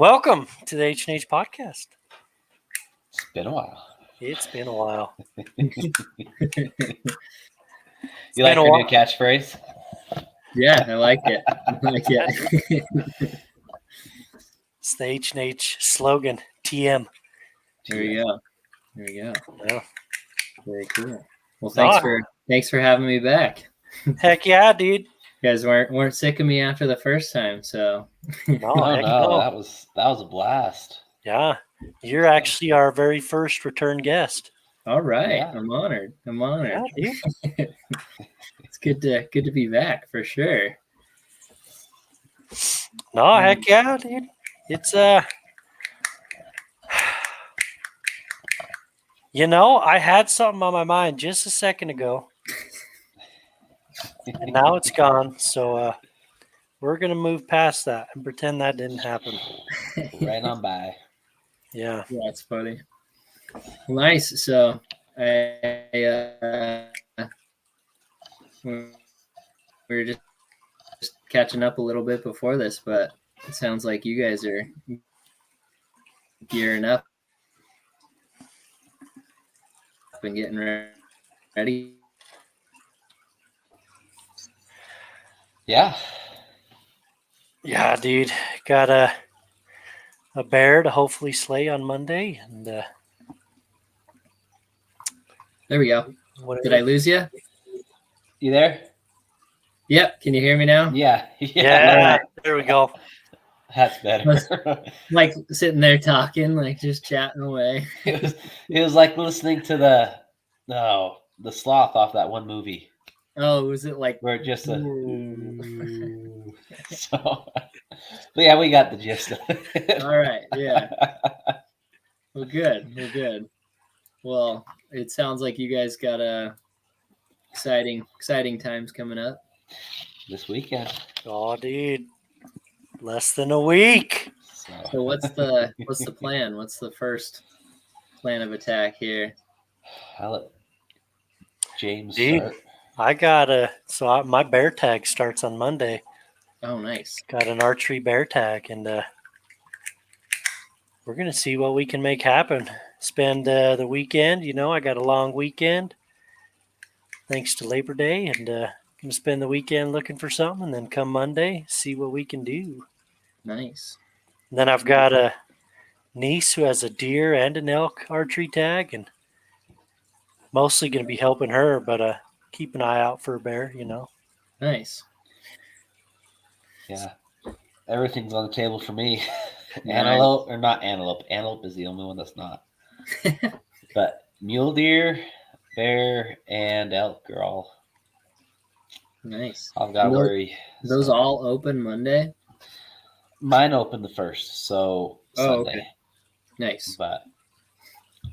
Welcome to the H&H podcast. It's been a while. It's been a while. You like your new catchphrase? Yeah, I like it. I like it. It's the H&H slogan, TM. There you go. There you go. Yeah. Very cool. Well, thanks for having me back. Heck yeah, dude. You guys weren't sick of me after the first time, so No, that was a blast. Yeah, you're actually our very first return guest. All right, Yeah. I'm honored. Yeah, dude. It's good to be back for sure. No, heck yeah, dude. It's I had something on my mind just a second ago, and now it's gone. So we're gonna move past that and pretend that didn't happen. Right on by. Yeah. Yeah, it's funny. Nice. So we were just catching up a little bit before this, but it sounds like you guys are gearing up and getting ready. Yeah. Yeah, dude. Got a bear to hopefully slay on Monday, and there we go. Did I lose you? You there? Yep. Can you hear me now? Yeah. Yeah. There we go. That's better. Like sitting there talking, like just chatting away. It was like listening to the sloth off that one movie. Oh, was it like where it just so, but yeah, we got the gist of it. All right, yeah. Well, good. We're good. Well, it sounds like you guys got exciting times coming up this weekend. Oh, dude, less than a week. So what's the plan? What's the first plan of attack here? I'll let James start. I got my bear tag starts on Monday. Oh, nice. Got an archery bear tag, and we're gonna see what we can make happen. Spend the weekend. I got a long weekend, thanks to Labor Day, and gonna spend the weekend looking for something, and then come Monday, see what we can do. Nice. And then I've got a niece who has a deer and an elk archery tag, and mostly gonna be helping her, but keep an eye out for a bear. Nice. Yeah, everything's on the table for me. Nice. Antelope or not antelope. Antelope is the only one that's not. But mule deer, bear, and elk are all. Nice. I've got to worry. Those all open Monday? Mine opened the first, so Sunday. Okay. Nice. But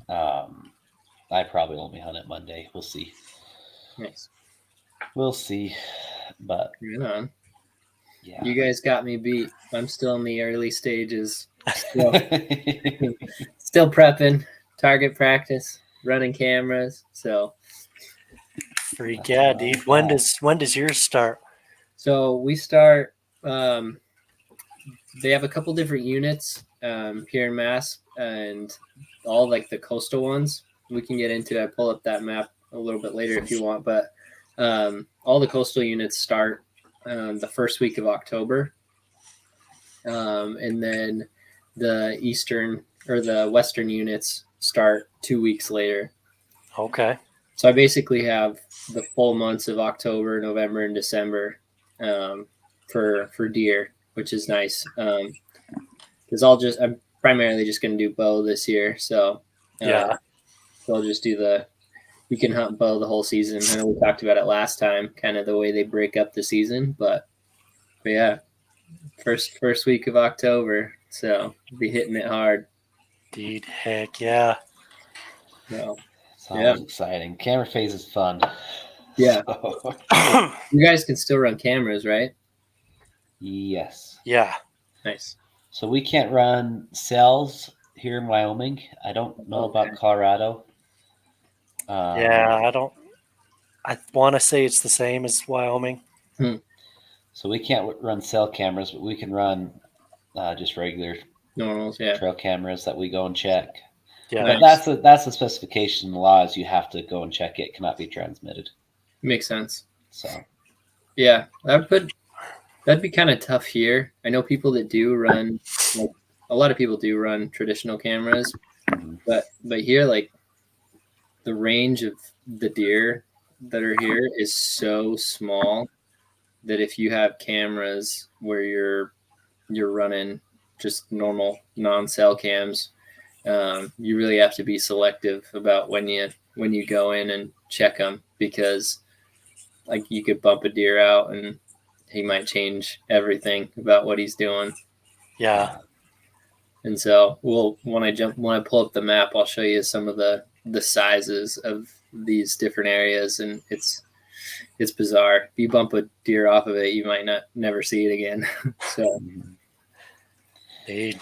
I probably won't be hunting Monday. We'll see. Nice. We'll see. But right on. Yeah. You guys got me beat. I'm still in the early stages. Still prepping, target practice, running cameras. So freak yeah, dude. When does yours start? So we start they have a couple different units here in Mass, and all like the coastal ones. We can get into I pull up that map a little bit later if you want, but all the coastal units start the first week of October, and then the eastern or the western units start 2 weeks later. Okay. So I basically have the full months of October, November, and December for deer, which is nice. Because I'm primarily just going to do bow this year, so yeah. So I'll just do we can hunt bow the whole season. I know we talked about it last time, kind of the way they break up the season, but yeah, first week of October, so we'll be hitting it hard. Dude, heck yeah. So, sounds exciting. Camera phase is fun. Yeah. So. You guys can still run cameras, right? Yes. Yeah. Nice. So we can't run cells here in Wyoming. I don't know about Colorado. Yeah, I want to say it's the same as Wyoming. So we can't run cell cameras, but we can run just regular Normals, yeah. trail cameras that we go and check. Yeah. But that's the specification in the law, is you have to go and check it. It cannot be transmitted. Makes sense. So yeah, that'd be kind of tough here. I know people that do run, like a lot of people do run traditional cameras, but here, like the range of the deer that are here is so small that if you have cameras where you're running just normal non-cell cams, you really have to be selective about when you go in and check them, because like you could bump a deer out and he might change everything about what he's doing. Yeah. And so when I pull up the map, I'll show you some of the sizes of these different areas, and it's bizarre. If you bump a deer off of it, you might never see it again. So Indeed.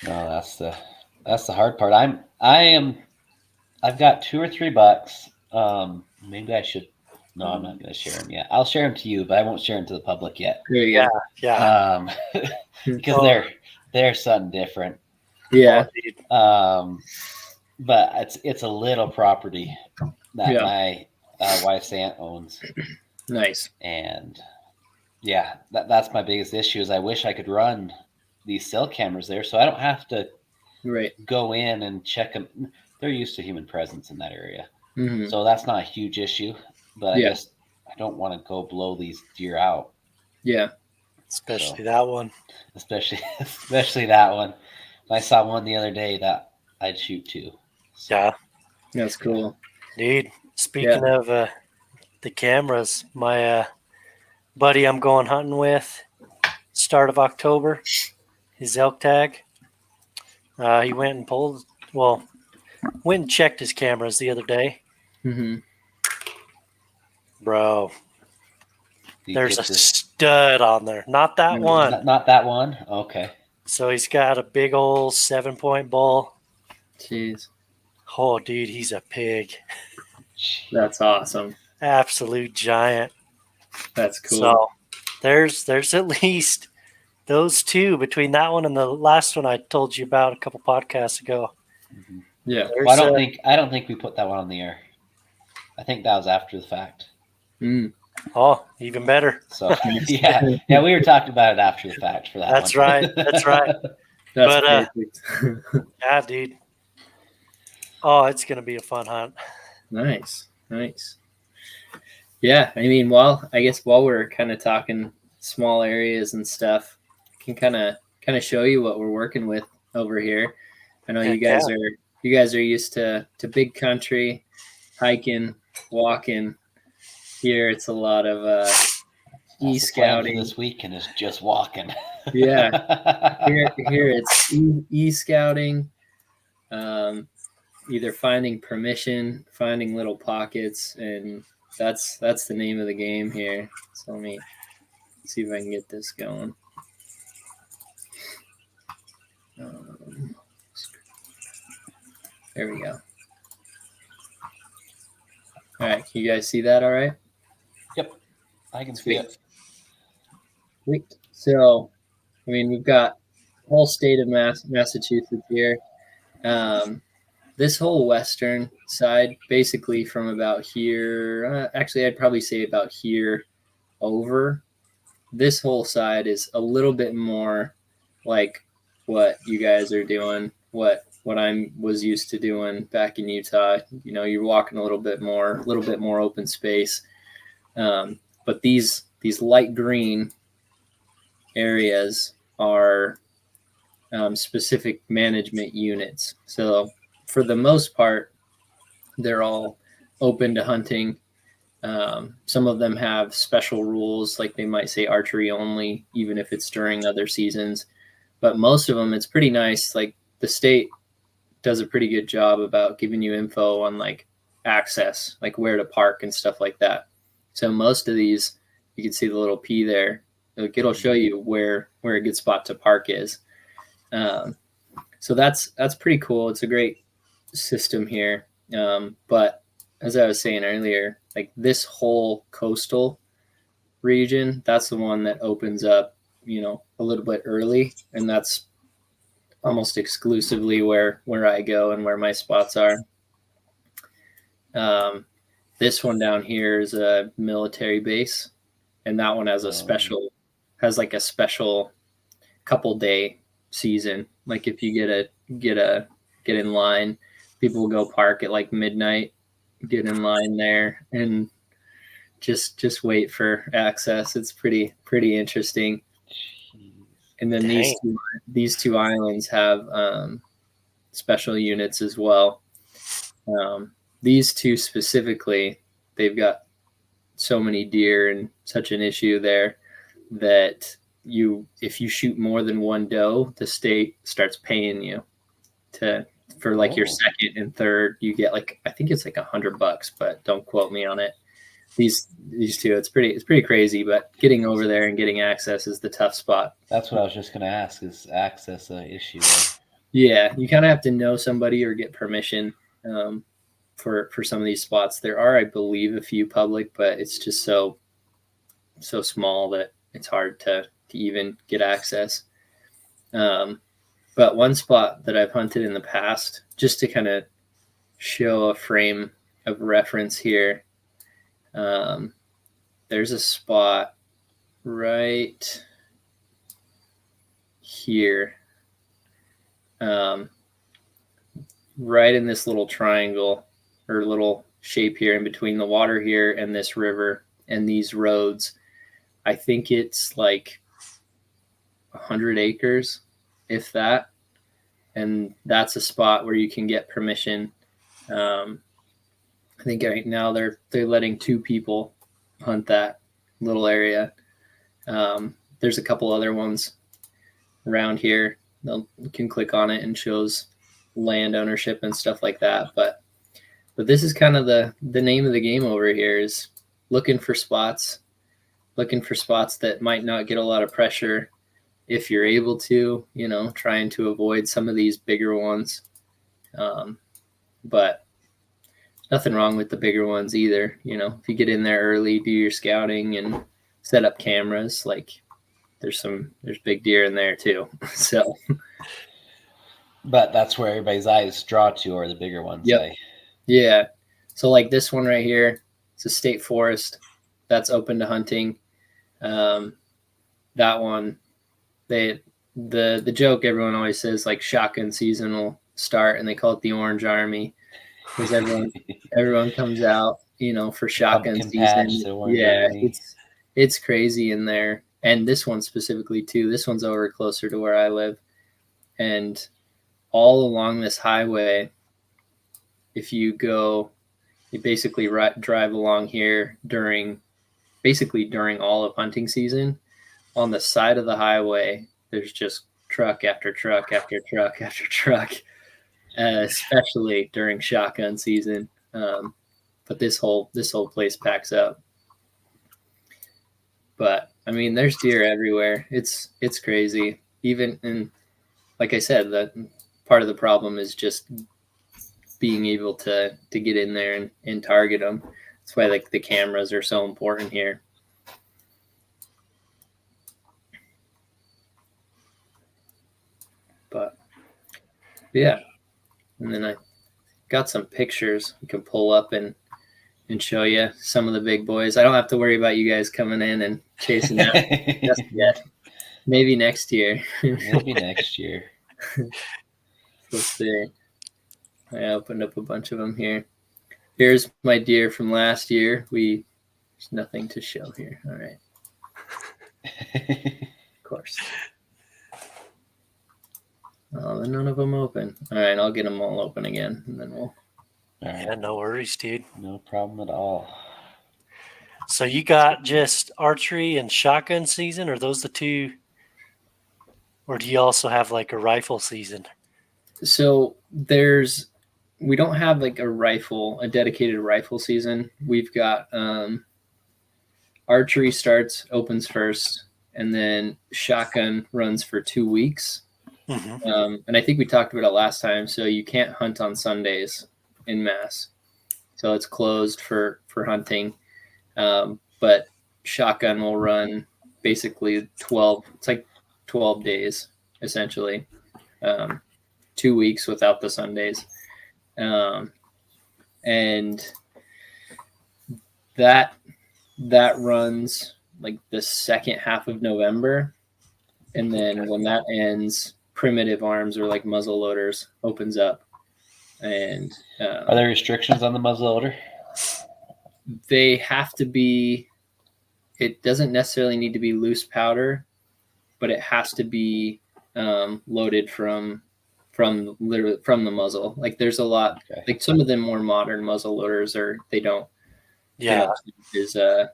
no, that's the hard part. I've got 2 or 3 bucks. Maybe I should. No, I'm not going to share them yet. I'll share them to you, but I won't share them to the public yet. there you go. Yeah. Because they're something different. Yeah. But it's a little property that my wife's aunt owns. Nice. And yeah, that's my biggest issue, is I wish I could run these cell cameras there so I don't have to go in and check them. They're used to human presence in that area. Mm-hmm. So that's not a huge issue, but I don't want to go blow these deer out. Yeah. Especially that one. Especially that one. I saw one the other day that I'd shoot to. So, yeah. That's cool. Indeed. Speaking of the cameras, my buddy I'm going hunting with, start of October, his elk tag. He went and checked his cameras the other day. Mm-hmm. Bro, there's a stud on there. Not that one. Not that one? Okay. So he's got a big old 7-point bull. Jeez. Oh, dude, he's a pig. That's awesome. Absolute giant. That's cool. So there's at least those 2 between that one and the last one I told you about a couple podcasts ago. Mm-hmm. Yeah. Well, I don't think we put that one on the air. I think that was after the fact. Oh, even better. So yeah, we were talking about it after the fact for that. That's one. right. That's right. That's perfect. Yeah, dude. Oh, it's gonna be a fun hunt. Nice. Yeah, I mean, while we're kind of talking small areas and stuff, I can kind of show you what we're working with over here. I know you guys are used to big country, hiking, walking. Here it's a lot of e-scouting. This weekend is just walking. Yeah, here it's e-scouting. Either finding permission, finding little pockets, and that's the name of the game here. So let me see if I can get this going. There we go. All right, can you guys see that all right? Yep, I can see it. Sweet. So, I mean, we've got the whole state of Massachusetts here. This whole western side, basically from about here, actually, I'd probably say about here over. This whole side is a little bit more like what you guys are doing, what I was used to doing back in Utah. You know, you're walking a little bit more open space. But these light green areas are specific management units. So for the most part, they're all open to hunting. Some of them have special rules, like they might say archery only, even if it's during other seasons. But most of them, it's pretty nice. Like the state does a pretty good job about giving you info on like access, like where to park and stuff like that. So most of these, you can see the little P there. It'll show you where a good spot to park is. So that's pretty cool. It's a great system here. But as I was saying earlier, like this whole coastal region, that's the one that opens up, you know, a little bit early, and that's almost exclusively where I go and where my spots are. This one down here is a military base, and that one has a special couple day season. Like if you get in line, people will go park at like midnight, get in line there, and just wait for access. It's pretty interesting. And then Dang. these two islands have special units as well. These two specifically, they've got so many deer and such an issue there that if you shoot more than one doe, the state starts paying you for like your second and third. You get like, I think it's like $100, but don't quote me on it. These two, it's pretty crazy, but getting over there and getting access is the tough spot. That's what I was just going to ask, is access an issue? Yeah, you kind of have to know somebody or get permission for some of these spots. There are, I believe, a few public, but it's just so small that it's hard to even get access. But one spot that I've hunted in the past, just to kind of show a frame of reference here, there's a spot right here, right in this little triangle or little shape here in between the water here and this river and these roads. I think it's like 100 acres, if that. And that's a spot where you can get permission. I think right now they're letting 2 people hunt that little area. There's a couple other ones around here. You can click on it and shows land ownership and stuff like that. But this is kind of the name of the game over here, is looking for spots that might not get a lot of pressure if you're able to, trying to avoid some of these bigger ones. But nothing wrong with the bigger ones either. If you get in there early, do your scouting and set up cameras, like there's big deer in there too. So, but that's where everybody's eyes draw to, are the bigger ones. Yep. Yeah. So like this one right here, it's a state forest that's open to hunting. That one, the joke everyone always says, like, shotgun season will start and they call it the Orange Army, because everyone comes out, for shotgun season. Yeah, it's crazy in there. And this one specifically too. This one's over closer to where I live, and all along this highway, if you basically drive along here during all of hunting season, on the side of the highway, there's just truck after truck after truck after truck, especially during shotgun season. But this whole place packs up. But I mean, there's deer everywhere. It's crazy. Even, and like I said, that part of the problem is just being able to get in there and target them. That's why like the cameras are so important here. But yeah, and then I got some pictures we can pull up and show you some of the big boys. I don't have to worry about you guys coming in and chasing them just yet. Maybe next year. Let's see. I opened up a bunch of them here. Here's my deer from last year. There's nothing to show here. All right. Of course. Oh, then none of them open. All right, I'll get them all open again, and then we'll. All right. Yeah, no worries, dude. No problem at all. So you got just archery and shotgun season? Are those the two? Or do you also have like a rifle season? So we don't have like a dedicated rifle season. We've got archery opens first, and then shotgun runs for 2 weeks. Mm-hmm. And I think we talked about it last time. So you can't hunt on Sundays in Mass. So it's closed for hunting. But shotgun will run basically 12 days essentially. 2 weeks without the Sundays. And that runs like the second half of November. And then when that ends, Primitive Arms, or like muzzle loaders, opens up. And are there restrictions on the muzzleloader? They have to be. It doesn't necessarily need to be loose powder, but it has to be loaded from the muzzle. Like there's a lot, like some of the more modern muzzle loaders they don't. Yeah. You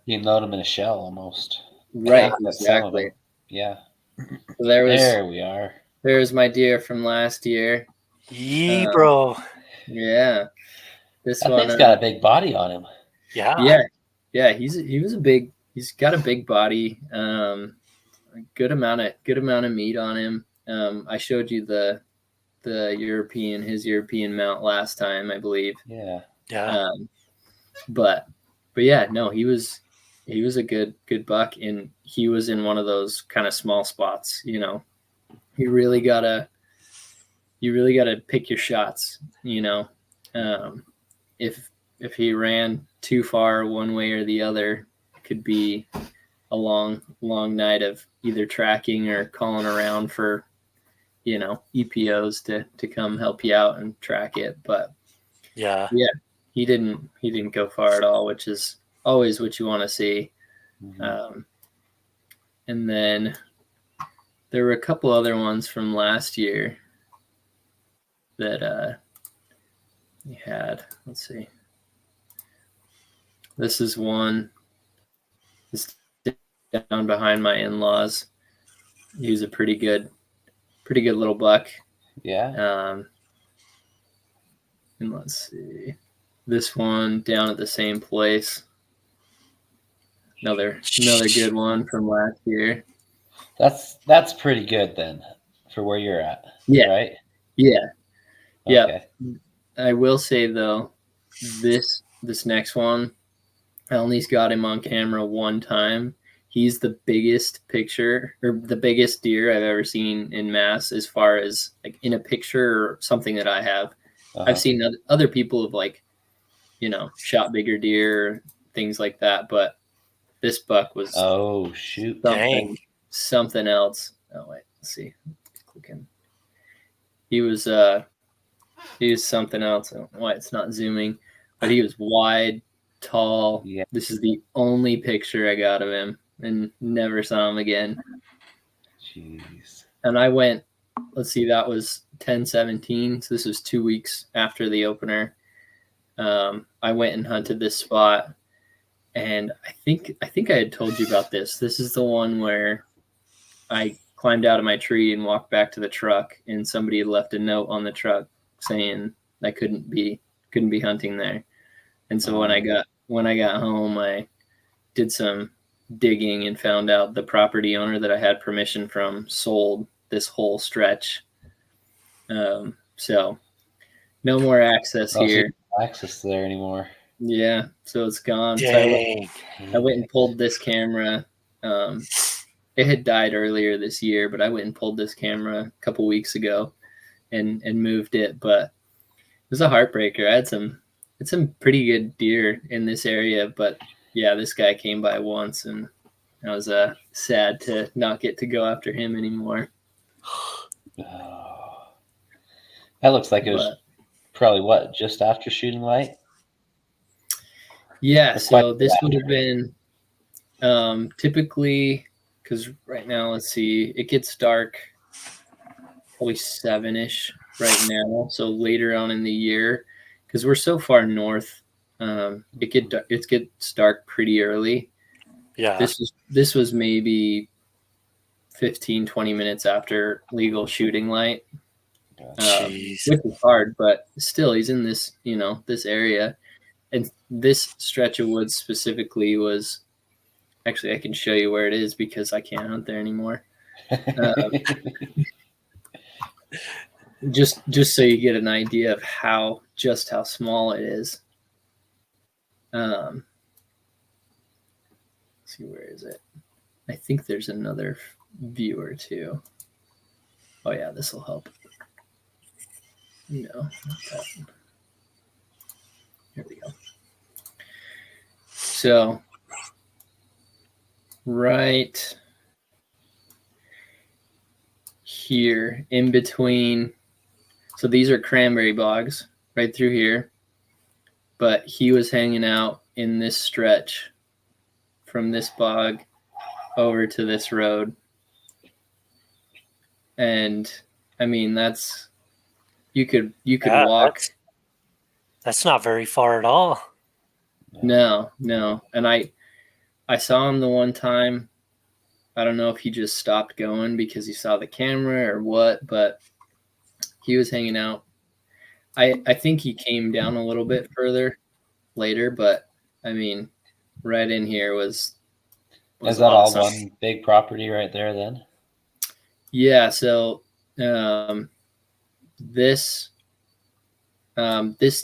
can load them in a shell almost. Right. Exactly. Yeah. So there we are. There's my deer from last year. Yee, bro. Yeah. This That one thing's got a big body on him. Yeah. Yeah. He's got a big body. A good amount of meat on him. I showed you his European mount last time, I believe. Yeah. Yeah. But yeah, no, he was a good buck, and he was in one of those kind of small spots. You really gotta pick your shots. If he ran too far one way or the other, it could be a long night of either tracking or calling around for EPOs to come help you out and track it. But yeah, he didn't go far at all, which is always what you want to see. Mm-hmm. And then there were a couple other ones from last year that we had. Let's see. This is one. It's down behind my in-laws. He was a pretty good little buck. Yeah. And let's see. This one down at the same place. Another good one from last year. That's pretty good then for where you're at. Yeah. Right? Yeah. Okay. Yeah. I will say though, this next one, I only got him on camera one time. He's the biggest deer I've ever seen in mass, as far as like in a picture or something that I have. I've seen other people have shot bigger deer, things like that, but this buck was something else. Oh wait, let's see. Clicking. He was something else. I don't know why it's not zooming, but he was wide, tall. Yeah. This is the only picture I got of him, and never saw him again. Jeez. And I went, let's see, that was 10/17. So this was 2 weeks after the opener. I went and hunted this spot, and I think I had told you about this. This is the one where I climbed out of my tree and walked back to the truck, and somebody had left a note on the truck saying I couldn't be hunting there. And so when I got home, I did some digging and found out the property owner that I had permission from sold this whole stretch. So no more access here. No access there anymore. Yeah, so it's gone. Dang. So I went and pulled this camera. It had died earlier this year, but I went and pulled this camera a couple weeks ago and moved it. But it was a heartbreaker. I had some pretty good deer in this area, but yeah, this guy came by once, and I was sad to not get to go after him anymore. Oh. That looks like it was probably just after shooting light? Yeah, so this would have been typically, because right now, let's see, it gets dark probably 7-ish right now. So later on in the year, because we're so far north, it gets dark pretty early. Yeah. This was maybe 15-20 minutes after legal shooting light. Which is hard, but still, he's in this this area, and this stretch of woods specifically was actually, I can show you where it is because I can't hunt there anymore. Just so you get an idea of how small it is. Let's see, where is it? I think there's another viewer too. Oh yeah, this will help. No, not that. Here we go. So right here in between, so these are cranberry bogs right through here, but he was hanging out in this stretch from this bog over to this road. And I mean, that's, you could Yeah, walk. That's not very far at all. No. And I saw him the one time. I don't know if he just stopped going because he saw the camera or what, but he was hanging out. I think he came down a little bit further later, but I mean, right in here was Is that awesome. all one big property right there then? Yeah. So this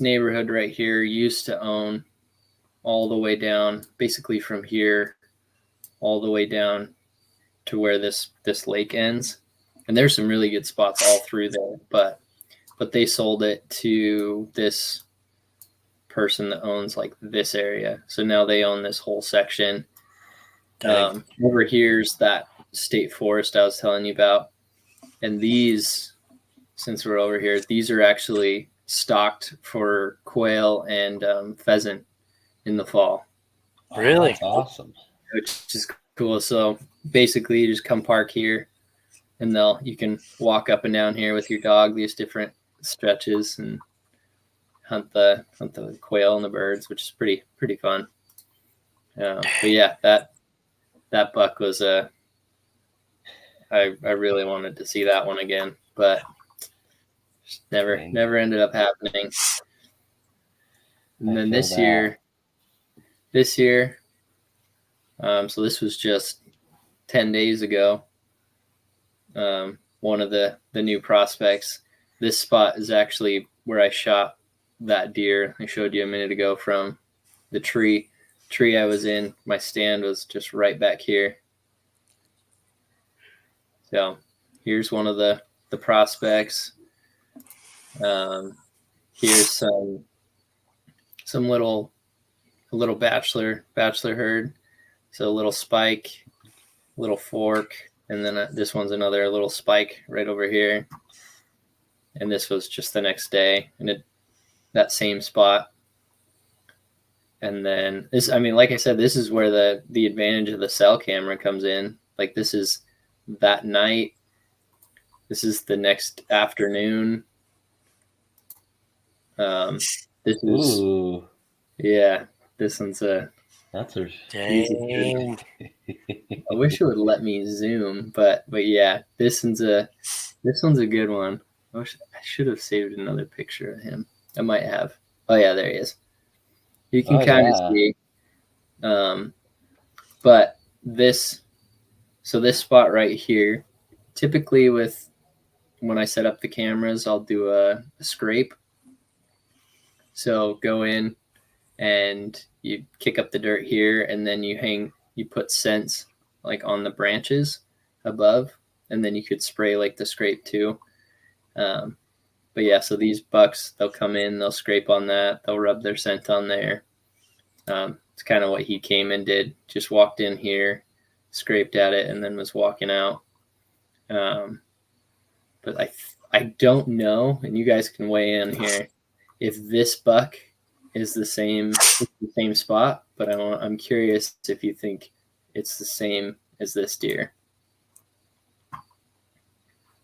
neighborhood right here used to own all the way down, basically from here all the way down to where this lake ends. And there's some really good spots all through there, but they sold it to this person that owns like this area. So now they own this whole section. Over here's that state forest I was telling you about. And these, since we're over here, these are actually stocked for quail and pheasant in the fall. Really? That's awesome. Which is cool. So basically you just come park here and you can walk up and down here with your dog, these different stretches, and hunt the quail and the birds, which is pretty fun. But yeah, that buck was I really wanted to see that one again, but never ended up happening. And then this year, so this was just 10 days ago. One of the new prospects. This spot is actually where I shot that deer I showed you a minute ago from the tree I was in. My stand was just right back here. So here's one of the prospects. Here's some little bachelor herd. So a little spike, little fork, and then this one's another little spike right over here. And this was just the next day, and that same spot. And then this, I mean, like I said, this is where the advantage of the cell camera comes in. Like this is that night. This is the next afternoon. This is, yeah, this one's that's a dang. I wish it would let me zoom, but yeah, this one's a good one. I should have saved another picture of him. I might have. Oh yeah, there he is. You can kind of see. But this spot right here, typically when I set up the cameras, I'll do a scrape. So go in and you kick up the dirt here, and then you put scents like on the branches above, and then you could spray like the scrape too. But yeah, so these bucks, they'll come in, they'll scrape on that, they'll rub their scent on there. It's kind of what he came and did. Just walked in here, scraped at it, and then was walking out. But I don't know, and you guys can weigh in here, if this buck is the same spot. But I'm curious if you think it's the same as this deer.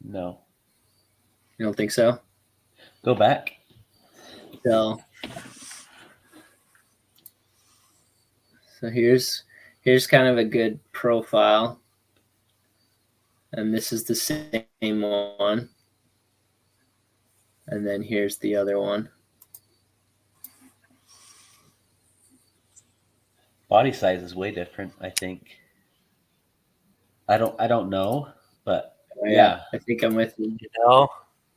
No. You don't think so? Go back. So here's kind of a good profile. And this is the same one. And then here's the other one. Body size is way different, I think. I don't know, but yeah. I think I'm with you.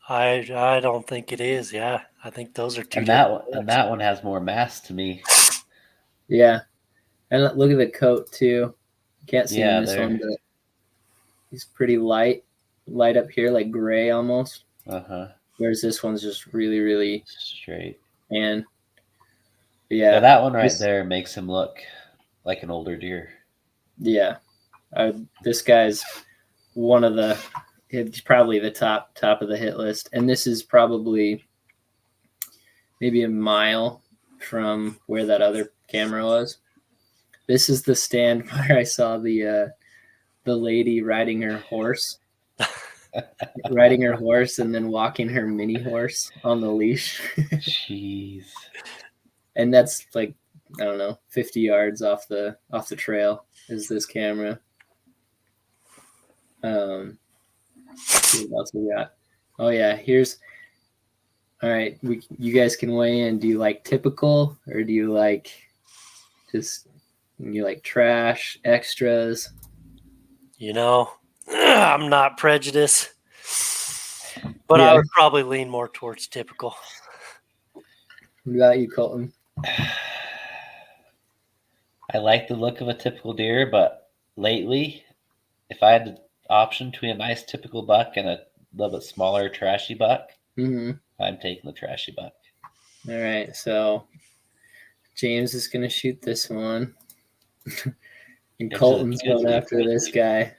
I don't think it is. Yeah, I think those are two. And that one has more mass to me. Yeah, and look at the coat too. Can't see in this one, but he's pretty light up here, like gray almost. Uh-huh. whereas this one's just really, really Straight. and Yeah, yeah, that one right this- there makes him look like an older deer. yeah. This guy's one of the it's probably the top of the hit list, and this is probably maybe a mile from where that other camera was. This is the stand where I saw the lady riding her horse, and then walking her mini horse on the leash. Jeez. And that's like, I don't know, 50 yards off the trail is this camera. Let's see what else we got. Oh yeah, all right. You guys can weigh in. Do you like typical, or do you like trash extras? I'm not prejudiced, but Yeah. I would probably lean more towards typical. What about you, Colton? I like the look of a typical deer, but lately, if I had the option between a nice typical buck and a little bit smaller trashy buck, Mm-hmm. I'm taking the trashy buck. All right, so James is going to shoot this one. And Colton's going after this guy.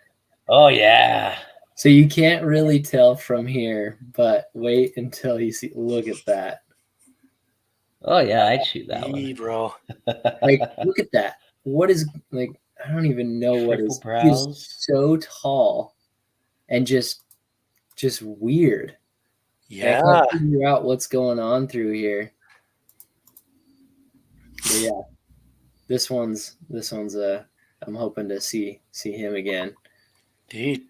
Oh, yeah. So you can't really tell from here, but wait until you see. Look at that. Oh, yeah, I'd shoot that Hey, one. bro. Like, look at that. What is, like, I don't even know what Triple is. brows. He's so tall and just weird. Yeah. I can't figure out what's going on through here. But yeah, this one's I'm hoping to see him again. Dude,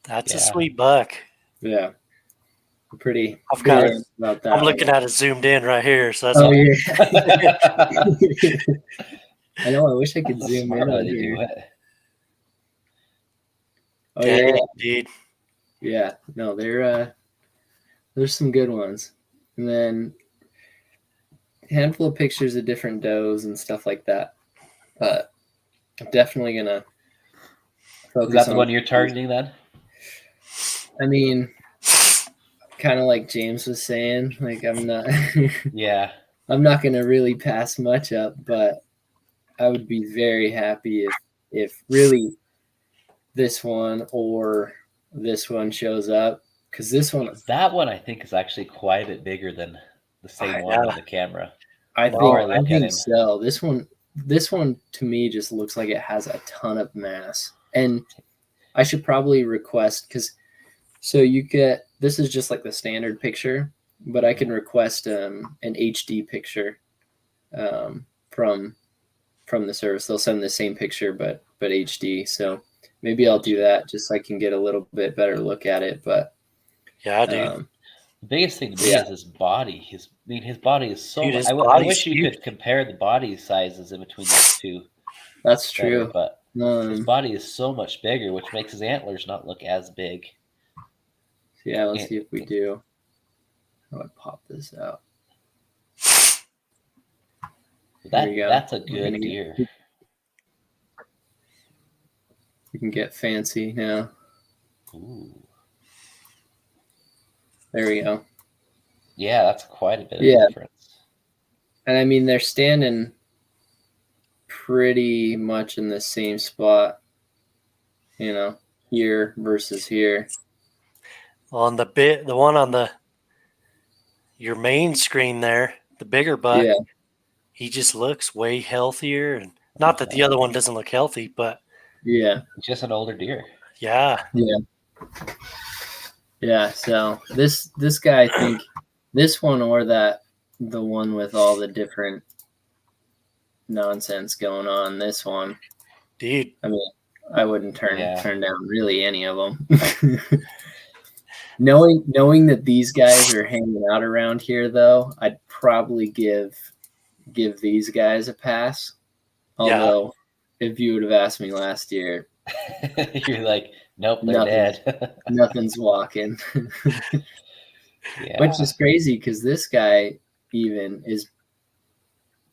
that's a Yeah. sweet buck. Yeah, I'm pretty I've got pretty about that. I'm looking at it zoomed in right here, so that's Oh yeah. I know. I wish I could That's a zoom smart in way on to here. do it. Oh dang, yeah, dude. yeah. No, there's some good ones, and then a handful of pictures of different does and stuff like that. But I'm definitely gonna focus Is that the on one you're targeting then? I mean, kind of like James was saying, like I'm not Yeah. I'm not gonna really pass much up, but I would be very happy if really this one or this one shows up, because That one I think is actually quite a bit bigger than the same one Yeah. on the camera. I The more I think look at him. so. This one to me just looks like it has a ton of mass, and I should probably request, because so you get, this is just like the standard picture, but I can request an HD picture from the service. They'll send the same picture but HD. So maybe I'll do that just so I can get a little bit better look at it. But Yeah, dude. The biggest thing to me Yeah. is his body. His body is so. Dude, his I body's wish you huge. could compare the body sizes in between those two. That's better, true. but his Um, body is so much bigger, which makes his antlers not look as big. yeah, let's see if we do. How do I pop this out? There we go. That's a We're gonna good deer. We can get fancy now. Ooh. There we go. Yeah, that's quite a bit of Yeah. difference. And I mean, they're standing pretty much in the same spot, you know, here versus here. On the one on your main screen there, the bigger buck, Yeah. he just looks way healthier, and not that the other one doesn't look healthy, but Yeah. Just an older deer. yeah. Yeah. So this guy, I think this one or the one with all the different nonsense going on, this one, Dude, I mean, I wouldn't turn down really any of them. Knowing that these guys are hanging out around here, though, I'd probably give these guys a pass. Although, if you would have asked me last year, you're like, nope, they're dead. Nothing's walking. Yeah. Which is crazy, because this guy even is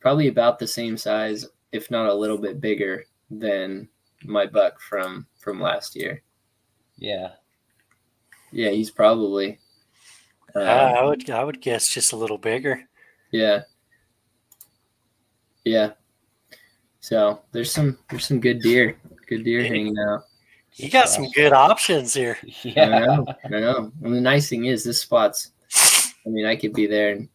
probably about the same size, if not a little bit bigger than my buck from last year. Yeah. Yeah, he's probably I would guess just a little bigger. Yeah. Yeah. So there's some good deer hanging out. You got some good options here. Yeah. I know. And the nice thing is this spot's, I mean, I could be there, and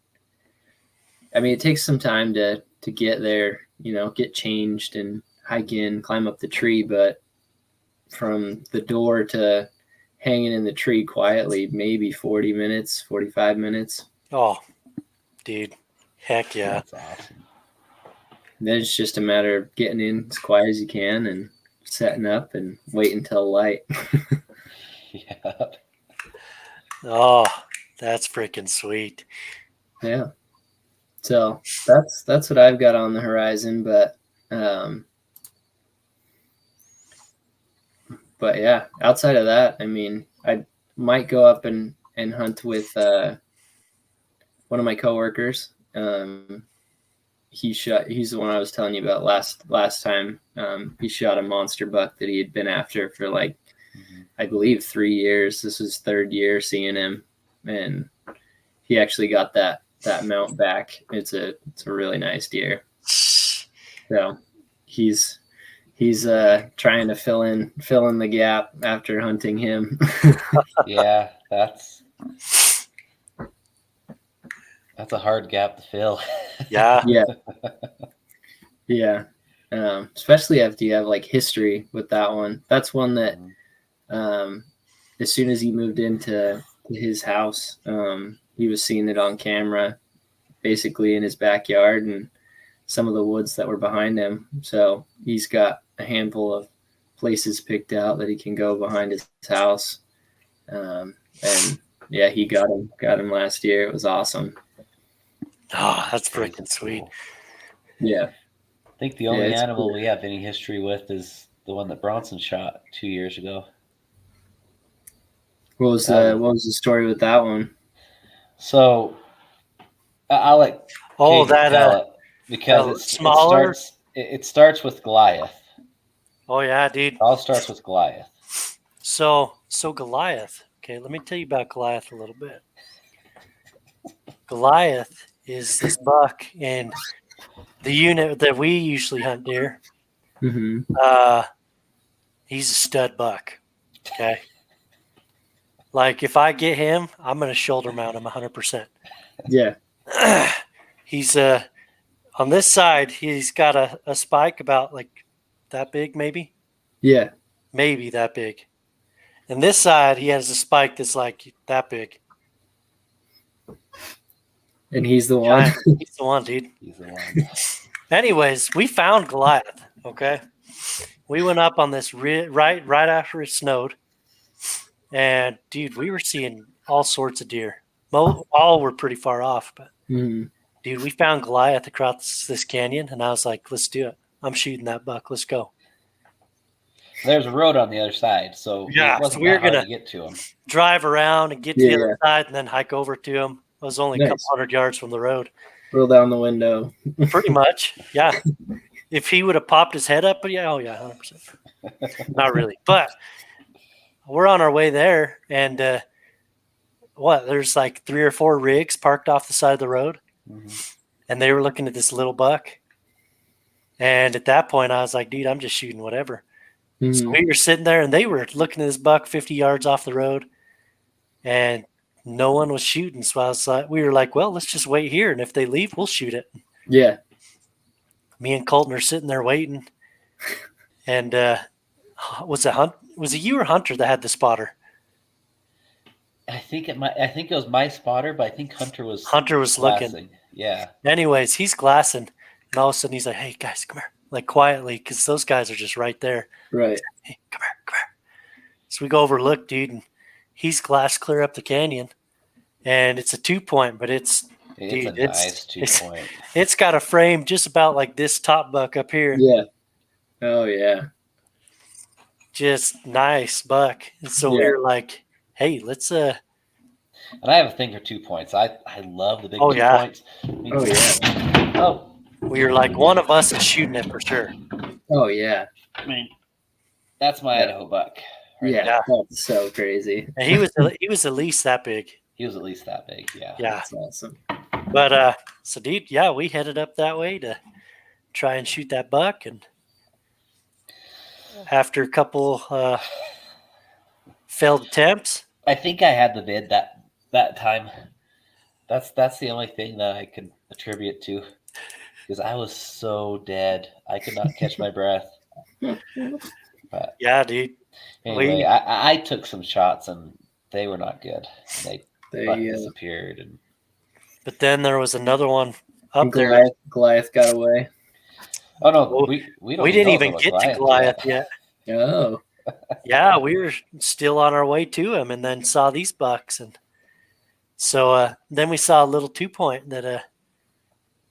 I mean, it takes some time to get there, get changed and hike in, climb up the tree, but from the door to hanging in the tree quietly, maybe 40 minutes, 45 minutes. Oh, dude. Heck yeah. That's awesome. Then it's just a matter of getting in as quiet as you can and setting up and waiting until light. Yeah. Oh, that's freaking sweet. Yeah. So that's what I've got on the horizon, but yeah, outside of that, I mean, I might go up and hunt with one of my coworkers. He's the one I was telling you about last time. He shot a monster buck that he had been after for like, I believe 3 years. This was third year seeing him, and he actually got that mount back. It's a really nice deer. So he's trying to fill in the gap after hunting him. Yeah, that's a hard gap to fill. Yeah. Yeah. Especially after you have like history with that one. That's one that as soon as he moved into his house, he was seeing it on camera basically in his backyard and some of the woods that were behind him. So he's got a handful of places picked out that he can go behind his house. And yeah, he got him last year. It was awesome. Oh, that's freaking sweet. Yeah. I think the only animal cool. we have any history with is the one that Bronson shot 2 years ago. What was the story with that one? So I'll let Katie tell it because it starts with Goliath. Oh yeah, dude. It all starts with Goliath. So Goliath. Okay, let me tell you about Goliath a little bit. Goliath is this buck in the unit that we usually hunt deer. Mm-hmm. He's a stud buck. Okay. Like if I get him, I'm gonna shoulder mount him 100%. Yeah. He's on this side. He's got a spike about like that big, maybe. Yeah. Maybe that big. And this side, he has a spike that's like that big. And he's the one. He's the one, dude. He's the one. Anyways, we found Goliath. Okay, we went up on this right after it snowed, and dude, we were seeing all sorts of deer. All were pretty far off, but dude, we found Goliath across this canyon, and I was like, "Let's do it! I'm shooting that buck. Let's go." There's a road on the other side, so yeah, it wasn't so we were hard gonna to get to him. Drive around and get to the other side, and then hike over to him. It was only a couple hundred yards from the road. Roll down the window. Pretty much, yeah. If he would have popped his head up, but yeah, 100%. Not really, but we're on our way there, and there's like 3 or 4 rigs parked off the side of the road, and they were looking at this little buck. And at that point, I was like, dude, I'm just shooting whatever. So we were sitting there, and they were looking at this buck 50 yards off the road, and no one was shooting. So we were like, well, let's just wait here, and if they leave, we'll shoot it. Yeah. Me and Colton are sitting there waiting, and was it you or Hunter that had the spotter? I think it was my spotter, but I think Hunter was looking. Yeah. Anyways, he's glassing, and all of a sudden he's like, "Hey guys, come here!" Like quietly, because those guys are just right there. Right. Hey, come here. So we go over, look, dude, and he's glass clear up the canyon, and it's a 2-point, but it's a nice 2-point. It's got a frame just about like this top buck up here. Yeah. Oh yeah. Just nice buck. And so we were like, hey, let's And I have a thing for 2 points. I love the big 2 points. Oh yeah. Oh. We were like, one of us is shooting it for sure. Oh yeah. I mean, that's my Idaho buck. Right. Yeah, that's so crazy. And he was at least that big. He was at least that big. Yeah. Yeah. That's awesome. But so dude, yeah, we headed up that way to try and shoot that buck, and after a couple failed attempts, I think I had the vid that time. That's the only thing that I can attribute to, because I was so dead. I could not catch my breath. But yeah, dude. anyway, I took some shots and they were not good. Buck They disappeared, and But then there was another one up there. Goliath got away. oh no, Well, we don't we didn't know even about get to Goliath yet. yet. Oh, Yeah, we were still on our way to him, and then saw these bucks, and so then we saw a little 2-point that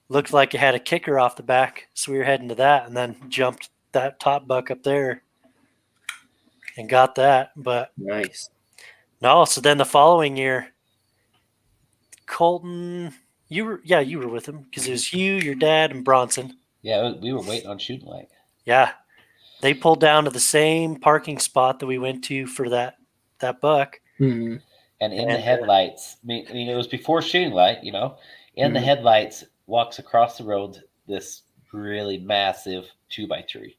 looked like it had a kicker off the back. So we were heading to that, and then jumped that top buck up there and got that. But nice. no, so then the following year, Colton, you were with him because it was you, your dad, and Bronson. Yeah, we were waiting on shooting light. Yeah, they pulled down to the same parking spot that we went to for that buck. Mm-hmm. And in the headlights, I mean, it was before shooting light, you know. In the headlights, walks across the road this really massive 2x3.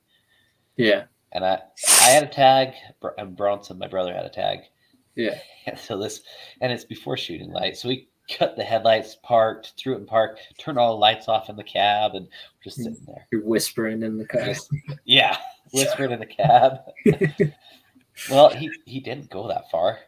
Yeah. And I had a tag, and Bronson, my brother, had a tag. Yeah. And so and it's before shooting light. So we cut the headlights, parked, threw it in park, turned all the lights off in the cab, and just sitting there. You're whispering in the car. Yeah, whispering in the cab. Well, he didn't go that far.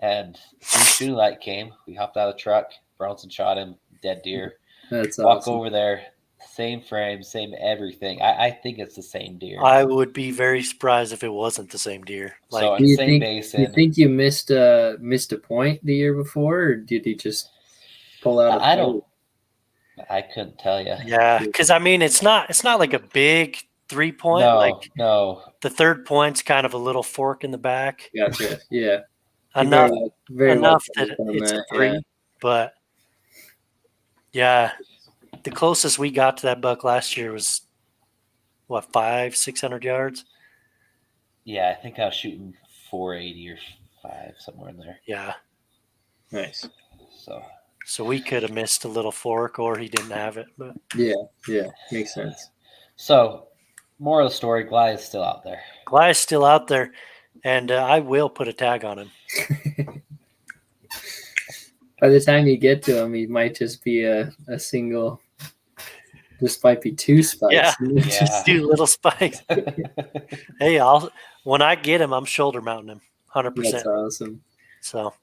And when shooting light came, we hopped out of the truck. Bronson shot him, dead deer. That's Walk awesome. over there, same frame, same everything. I think it's the same deer. I would be very surprised if it wasn't the same deer. So Do you same think, basin. you think you missed a point the year before, or did he just pull out? I couldn't tell you. Yeah, because I mean, it's not like a big 3-point. No. The third point's kind of a little fork in the back. Gotcha. Yeah. Enough Well that it's a 3. Yeah. But yeah, the closest we got to that buck last year was what, 500-600 yards. Yeah, I think I was shooting 480 or 5, somewhere in there. Yeah. Nice. So we could have missed a little fork, or he didn't have it. But yeah, makes sense. So, more of the story: Goliath's still out there. Goliath's still out there, and I will put a tag on him. By the time you get to him, he might just be a single. This might be 2 spikes. Yeah, Just 2 little spikes. Hey, when I get him, I'm shoulder mounting him, 100%. That's awesome. So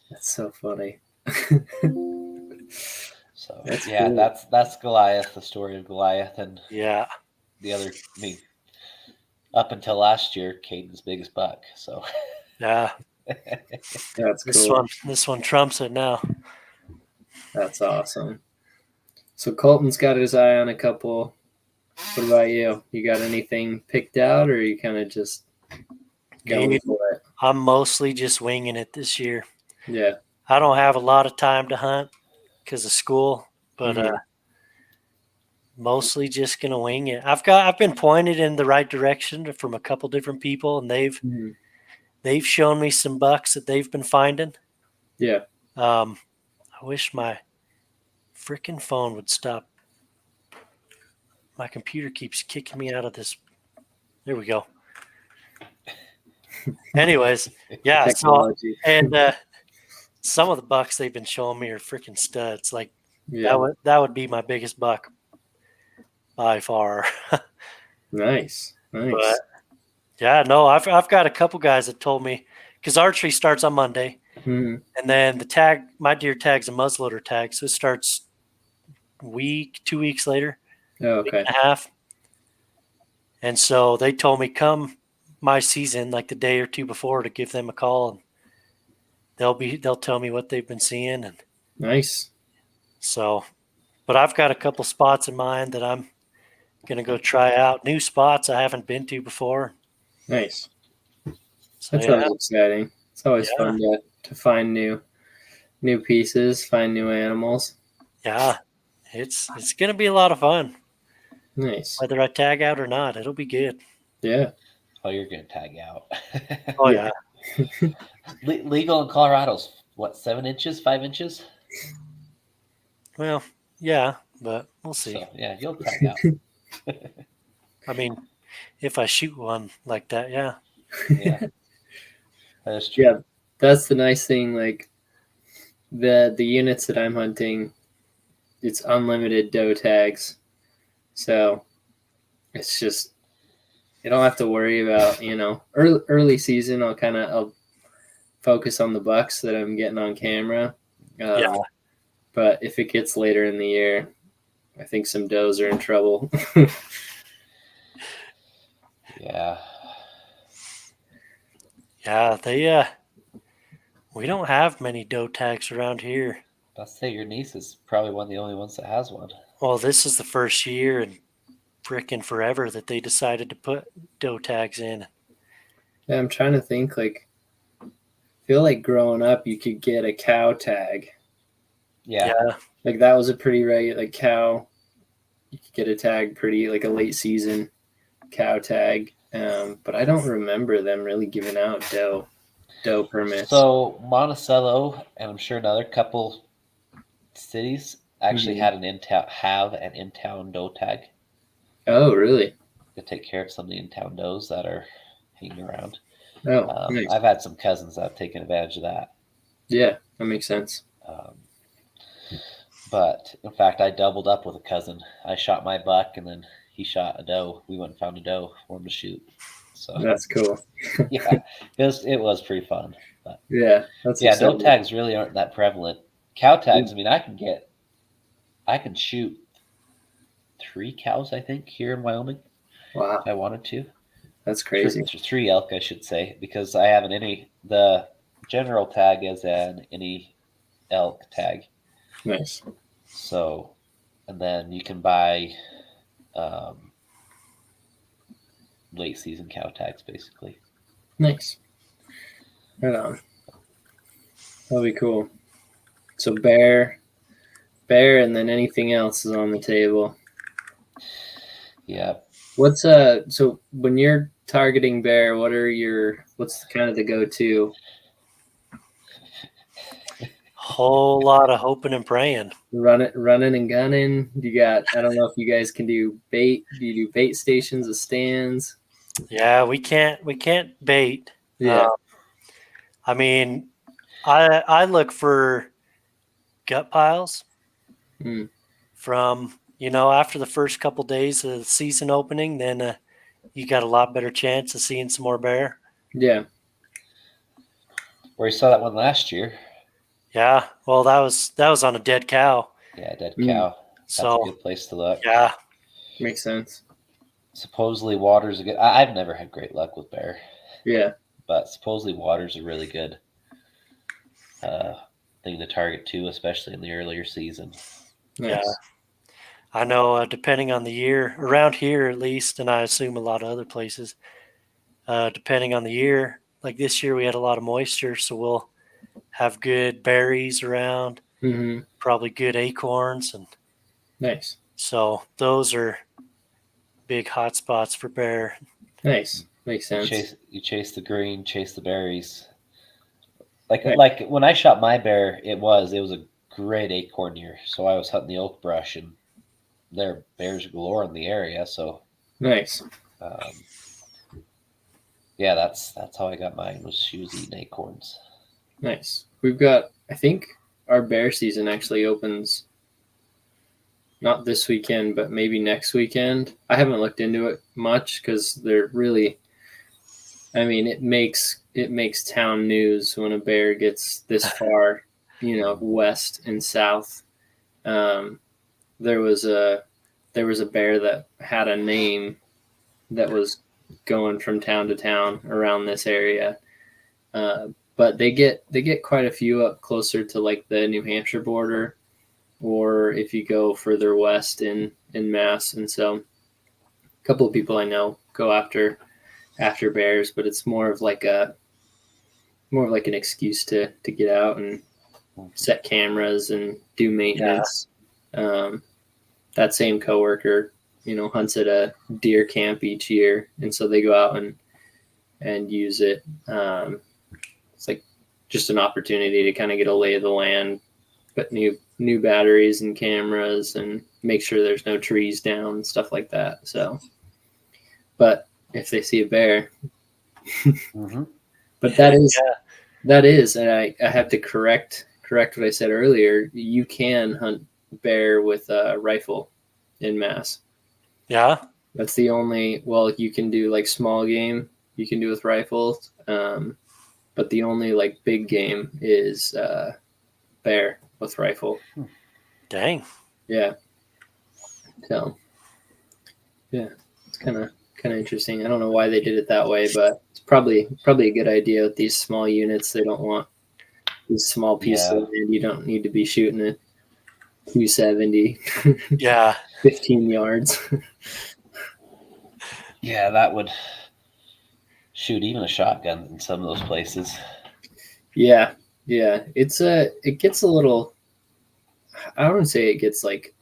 that's so funny. So that's yeah, cool. that's Goliath, the story of Goliath, and yeah, the other. I mean, up until last year, Caden's biggest buck. So yeah, that's cool. This one trumps it now. That's awesome. So Colton's got his eye on a couple. What about you? You got anything picked out, or are you kind of just going for it? I'm mostly just winging it this year. Yeah. I don't have a lot of time to hunt because of school, but mostly just gonna wing it. I've been pointed in the right direction from a couple different people, and they've shown me some bucks that they've been finding. Yeah. I wish my freaking phone would stop. My computer keeps kicking me out of this. There we go. Anyways, yeah. Technology. So, and some of the bucks they've been showing me are freaking studs. Like that would be my biggest buck by far. Nice. But yeah, no, I've got a couple guys that told me, because archery starts on Monday, and then my deer tag's a muzzleloader tag, so it starts 2 weeks later. Oh, okay. Week and a half. And so they told me come my season, like the day or 2 before, to give them a call, and they'll tell me what they've been seeing. And nice. So, but I've got a couple spots in mind that I'm gonna go try out. New spots I haven't been to before. Nice. So, That's always exciting. It's always fun to find new pieces, find new animals. Yeah, it's gonna be a lot of fun. Nice. Whether I tag out or not, it'll be good. Yeah. Oh, you're gonna tag out. Oh yeah. Legal in Colorado's what, 7 inches, 5 inches? Well, yeah, but we'll see. So yeah, you'll tag out. I mean, if I shoot one like that, yeah. Yeah, that is true. Yeah, that's the nice thing. Like the units that I'm hunting, it's unlimited doe tags, so it's just you don't have to worry about early season. I'll focus on the bucks that I'm getting on camera. Yeah. But if it gets later in the year, I think some does are in trouble. Yeah. Yeah, we don't have many doe tags around here. I'll say your niece is probably one of the only ones that has one. Well, this is the first year in frickin' forever that they decided to put doe tags in. Yeah, I'm trying to think. Like, I feel like growing up, you could get a cow tag. Yeah. Like that was a pretty regular cow. You could get a tag pretty like a late season cow tag. But I don't remember them really giving out doe permits. So Monticello, and I'm sure another couple cities actually Mhm. have an in-town doe tag Oh, really? to take care of some of the in-town does that are hanging around. Oh, nice. I've had some cousins that have taken advantage of that. Yeah, that makes sense. But in fact, I doubled up with a cousin. I shot my buck, and then he shot a doe. We went and found a doe for him to shoot. So That's cool. yeah, it was pretty fun. But Yeah, that's yeah, doe exciting. tags really aren't that prevalent. Cow tags, I mean, I can shoot 3 cows, I think, here in Wyoming Wow, if I wanted to. that's crazy. 3 elk, I should say, because I have the general tag is an any elk tag. Nice. So, and then you can buy late season cow tags, basically. Nice. Right on. That'll be cool. So bear, and then anything else is on the table. Yeah. What's so when you're targeting bear, what's kind of the go-to? Whole lot of hoping and praying. Running and gunning. I don't know if you guys can do bait. Do you do bait stations with stands? Yeah, we can't bait. Yeah. I mean, I look for gut piles from after the first couple days of the season opening. Then you got a lot better chance of seeing some more bear. Yeah. Where you saw that one last year. Yeah, well, that was on a dead cow. Yeah, dead cow. That's So a good place to look. yeah, Makes sense. Supposedly water's a good. I've never had great luck with bear. Yeah. But supposedly water's a really good thing to target too, especially in the earlier season. Nice. Yeah. I know. Depending on the year, around here at least, and I assume a lot of other places, depending on the year, like this year we had a lot of moisture, so we'll have good berries around, probably good acorns, and nice. So those are big hot spots for bear. Nice. Makes sense. You chase the green, chase the berries. Like when I shot my bear, it was a great acorn year. So I was hunting the oak brush, and there are bears galore in the area. So nice. Yeah, that's how I got mine. She was eating acorns. Nice. We've got. I think our bear season actually opens. Not this weekend, but maybe next weekend. I haven't looked into it much because they're really. I mean, it makes town news when a bear gets this far, west and south. There was a bear that had a name that was going from town to town around this area, but they get quite a few up closer to like the New Hampshire border, or if you go further west in Mass. And so, a couple of people I know go after bears, but it's more of like an excuse to get out and set cameras and do maintenance. Yeah. That same coworker, hunts at a deer camp each year, and so they go out and use it. It's like just an opportunity to kind of get a lay of the land, put new batteries and cameras, and make sure there's no trees down and stuff like that. So, but if they see a bear, but that is, and I have to correct what I said earlier. You can hunt bear with a rifle in Mass. Yeah. That's the only, well, you can do like small game, you can do with rifles. But the only like big game is bear with rifle. Dang. Yeah. So yeah, it's kind of interesting. I don't know why they did it that way, but it's probably a good idea with these small units. They don't want these small pieces of land. You don't need to be shooting at 270. Yeah. 15 yards. Yeah, that would shoot even a shotgun in some of those places. Yeah. It gets a little, I wouldn't say it gets like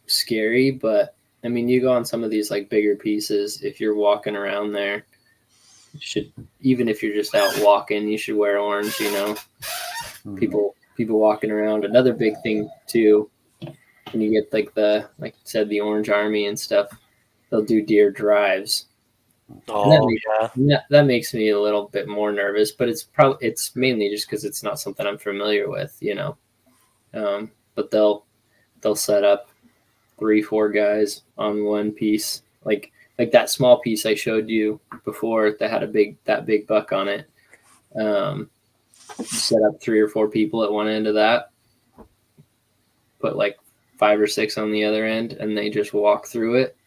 scary, but I mean, you go on some of these like bigger pieces, if you're walking around there, you should, even if you're just out walking, you should wear orange, people walking around. Another big thing too, when you get like like you said, the Orange Army and stuff, they'll do deer drives. Oh, that makes me a little bit more nervous, but it's mainly just because it's not something I'm familiar with, but they'll set up 3-4 guys on one piece, like that small piece I showed you before that had that big buck on it. Set up 3 or 4 people at one end of that, put like 5 or 6 on the other end, and they just walk through it,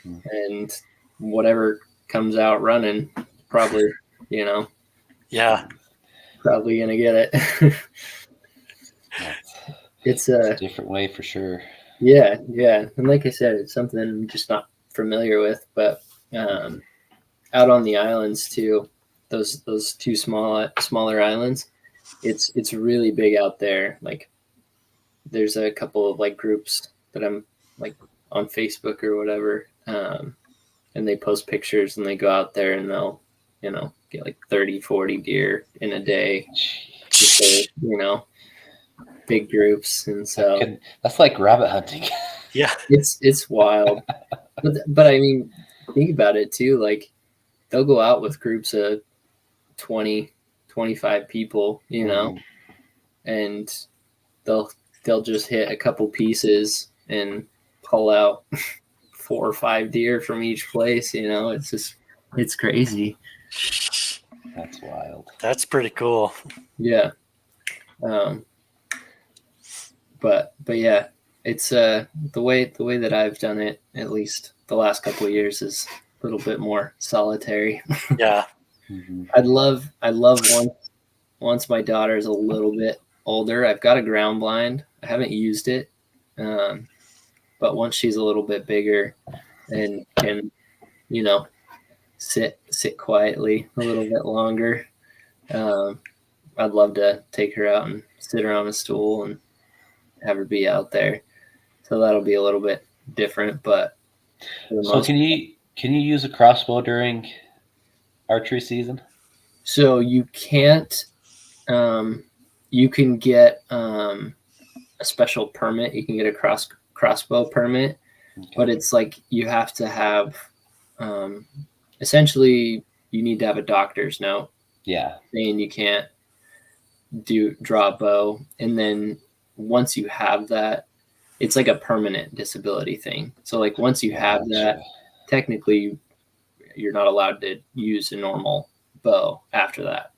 and whatever comes out running, probably probably gonna get it. It's a different way for sure. Yeah, and like I said, it's something I'm just not familiar with. But out on the islands too, those 2 smaller islands, it's really big out there. Like, there's a couple of like groups that I'm like on Facebook or whatever, and they post pictures and they go out there and they'll get like 30-40 deer in a day. Just, big groups, and so that's like rabbit hunting. Yeah, it's wild. But I mean, think about it too. Like, they'll go out with groups of 20, 25 people, and they'll just hit a couple pieces and pull out 4 or 5 deer from each place. It's crazy. That's wild. That's pretty cool. Yeah. But yeah, it's the way that I've done it, at least the last couple of years, is a little bit more solitary. Yeah. I'd love once my daughter is a little bit older. I've got a ground blind. I haven't used it, but once she's a little bit bigger and can, sit quietly a little bit longer, I'd love to take her out and sit her on a stool and have her be out there. So that'll be a little bit different, but so can you use a crossbow during archery season? So you can't. You can get a special permit. You can get a crossbow permit, but it's like you have to have. Essentially, you need to have a doctor's note. Yeah, saying you can't draw a bow, and then once you have that, it's like a permanent disability thing. So like once you have that, technically you're not allowed to use a normal bow after that.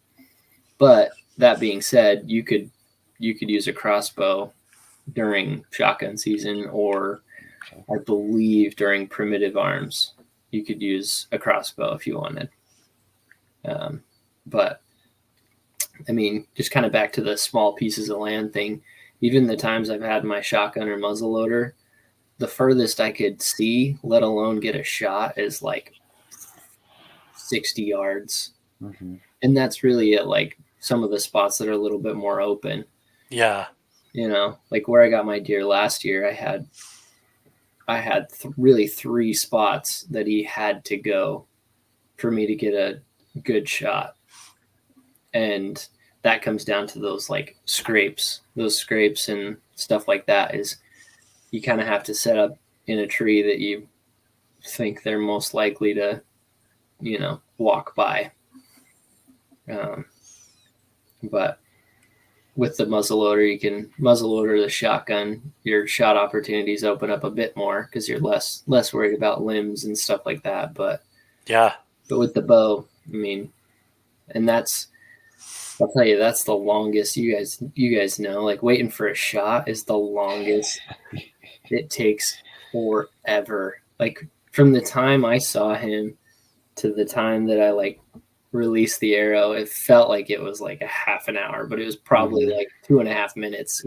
But that being said, you could use a crossbow during shotgun season, or I believe during primitive arms, you could use a crossbow if you wanted. But I mean, just kind of back to the small pieces of land thing. Even the times I've had my shotgun or muzzleloader, the furthest I could see, let alone get a shot, is like 60 yards. And that's really at like some of the spots that are a little bit more open. Yeah. Like where I got my deer last year, I had really 3 spots that he had to go for me to get a good shot. And that comes down to those like scrapes and stuff like that. Is you kind of have to set up in a tree that you think they're most likely to, walk by. But with the muzzleloader, you can muzzleloader the shotgun. Your shot opportunities open up a bit more because you're less worried about limbs and stuff like that. But with the bow, I mean, and I'll tell you, that's the longest. You guys know, like waiting for a shot is the longest. It takes forever. Like from the time I saw him to the time that I like released the arrow, it felt like it was like a half an hour, but it was probably like 2.5 minutes,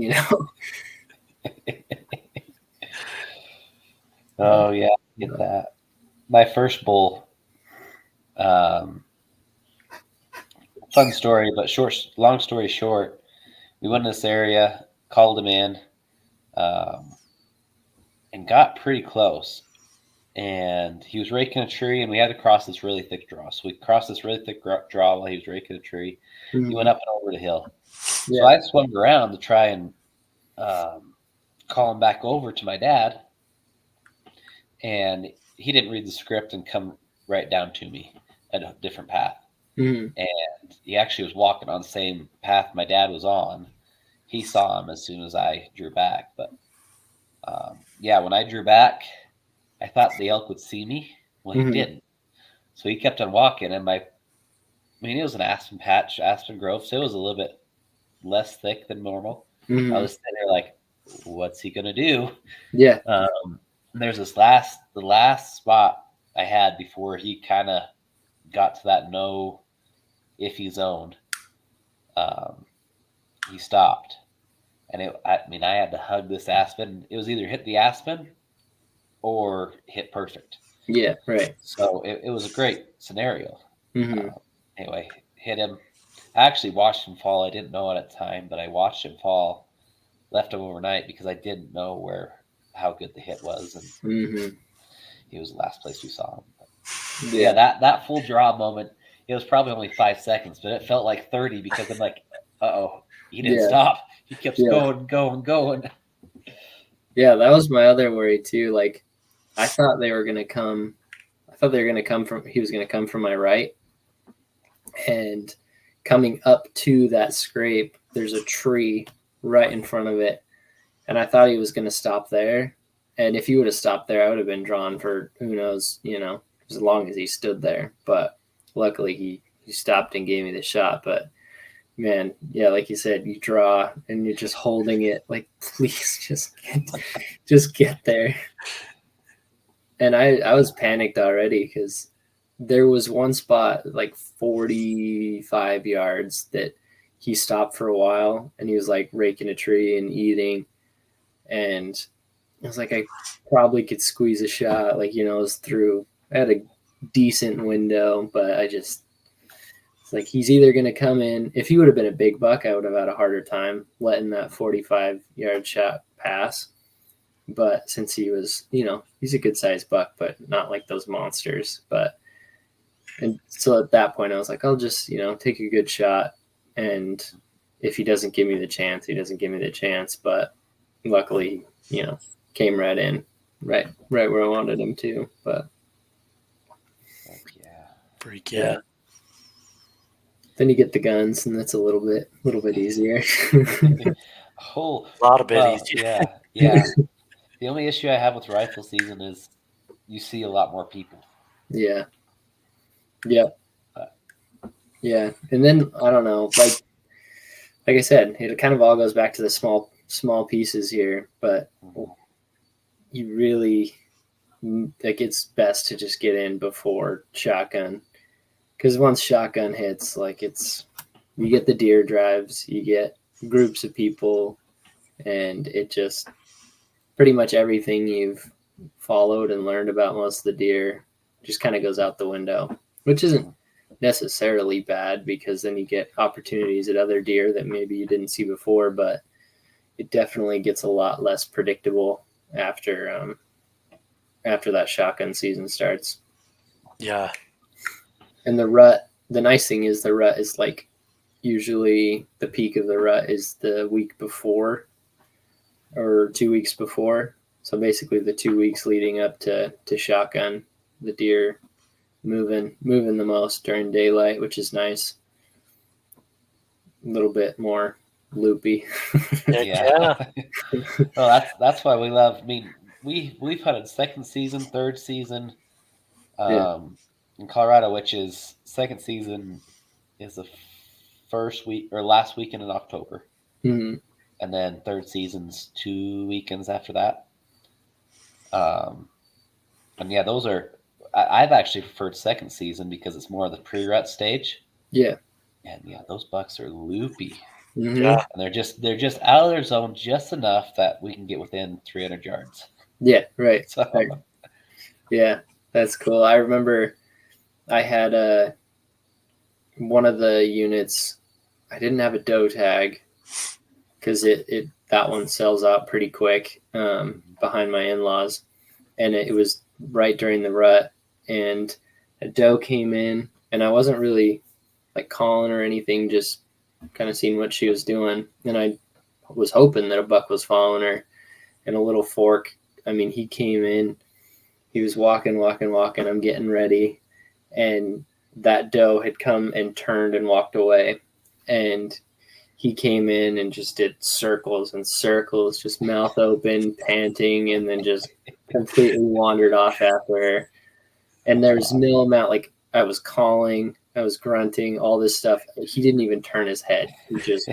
Oh yeah, I get that. My first bull, fun story, but long story short, we went in this area, called him in, and got pretty close. And he was raking a tree, and we had to cross this really thick draw. So we crossed this really thick draw while he was raking a tree. Mm-hmm. He went up and over the hill. Yeah. So I swung around to try and call him back over to my dad. And he didn't read the script and come right down to me at a different path. Mm-hmm. And he actually was walking on the same path my dad was on. He saw him as soon as I drew back. But when I drew back, I thought the elk would see me. Well, he didn't. So he kept on walking. And it was an aspen patch, aspen grove. So it was a little bit less thick than normal. Mm-hmm. I was sitting there like, what's he going to do? Yeah. There's the last spot I had before he kind of got to that no iffy zone. He stopped. And I had to hug this aspen. It was either hit the aspen or hit perfect. Yeah, right. So it was a great scenario. Mm-hmm. Anyway, hit him. I actually watched him fall. I didn't know it at the time, but I watched him fall, left him overnight because I didn't know how good the hit was. And he was the last place we saw him. But yeah, that full draw moment, it was probably only 5 seconds, but it felt like 30 because I'm like, uh-oh, he didn't stop. He kept going. Yeah, that was my other worry too. Like, I thought he was going to come from my right, and coming up to that scrape, there's a tree right in front of it. And I thought he was going to stop there. And if he would have stopped there, I would have been drawn for who knows, as long as he stood there. But luckily he stopped and gave me the shot. But man, yeah, like you said, you draw and you're just holding it like, please just get there. And I was panicked already because there was one spot like 45 yards that he stopped for a while and he was like raking a tree and eating. And I was like, I probably could squeeze a shot, like, it was through. I had a decent window, but it's like he's either going to come in. If he would have been a big buck, I would have had a harder time letting that 45-yard shot pass. But since he was, he's a good sized buck, but not like those monsters. And so at that point, I was like, I'll just, take a good shot. And if he doesn't give me the chance, he doesn't give me the chance. But luckily, came right in, right where I wanted him to. But freak yeah. Then you get the guns, and that's a little bit easier. A lot of bit easier. Yeah. The only issue I have with rifle season is you see a lot more people. Yeah. Yep. Yeah. And then I don't know, like I said, it kind of all goes back to the small pieces here, but you really, like, it's best to just get in before shotgun, because once shotgun hits, like, you get the deer drives, you get groups of people, and it just pretty much everything you've followed and learned about most of the deer just kind of goes out the window, which isn't necessarily bad because then you get opportunities at other deer that maybe you didn't see before, but it definitely gets a lot less predictable after that shotgun season starts. Yeah. And the nice thing is the rut is like, usually the peak of the rut is the week before or 2 weeks before. So basically the 2 weeks leading up to shotgun, the deer moving the most during daylight, which is nice. A little bit more loopy. Yeah. Well, that's why we love. I mean, we've hunted second season, third season, in Colorado, which is second season is the first week or last weekend in October, Mhm. and then third season's 2 weekends after that. And yeah, those are. I've actually preferred second season because it's more of the pre-rut stage. Yeah. And yeah, those bucks are loopy. Mhm. Yeah. And they're just out of their zone just enough that we can get within 300 yards. Yeah, right. So Right. Yeah, that's cool. I remember I had one of the units. I didn't have a doe tag because it that one sells out pretty quick behind my in-laws, and it was right during the rut, and a doe came in, and I wasn't really like calling or anything, just kind of seeing what she was doing, and I was hoping that a buck was following her. And a little fork, I mean, he came in, he was walking. I'm getting ready, and that doe had come and turned and walked away, and he came in and just did circles and circles, just mouth open, panting, and then just completely wandered off after her. And there's no amount, like, I was calling, I was grunting, all this stuff. He didn't even turn his head. He just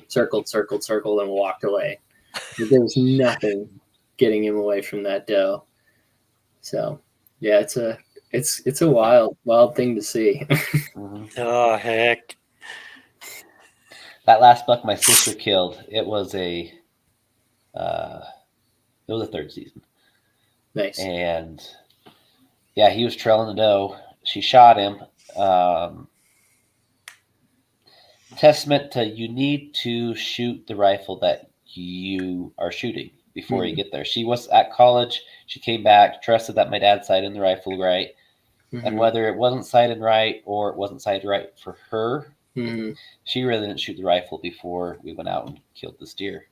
circled, and walked away. There was nothing getting him away from that doe. So yeah, it's a wild thing to see. Oh, heck. that last buck my sister killed, it was a third season. Nice. And yeah, he was trailing the doe. She shot him. Testament to you need to shoot the rifle that you are shooting before you get there. She was at college. She came back, trusted that my dad sighted the rifle right. And whether it wasn't sighted right or it wasn't sighted right for her, she really didn't shoot the rifle before we went out and killed this deer.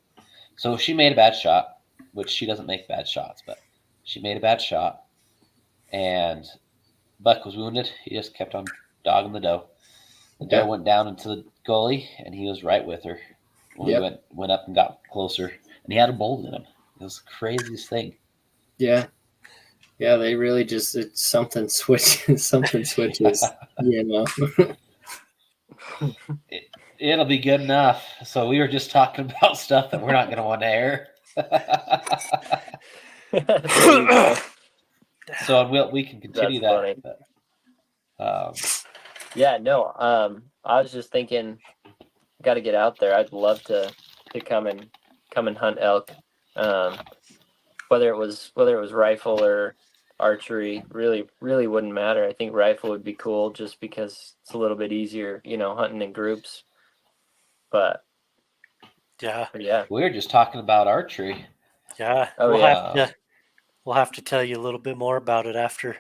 So she made a bad shot, which she doesn't make bad shots, but she made a bad shot. And Buck was wounded. He just kept on dogging the doe. The doe went down into the gully, and he was right with her. When we went up and got closer, and he had a bolt in him. It was the craziest thing. Yeah, they really just something switches. You know. It'll be good enough. So we were just talking about stuff that we're not going to want to air. So we can continue That's that. Yeah, no. I was just thinking, got to get out there. I'd love to come and hunt elk. Whether it was rifle or archery, really wouldn't matter. I think rifle would be cool just because it's a little bit easier, hunting in groups. But Yeah. We were just talking about archery. Yeah. We'll have to tell you a little bit more about it after.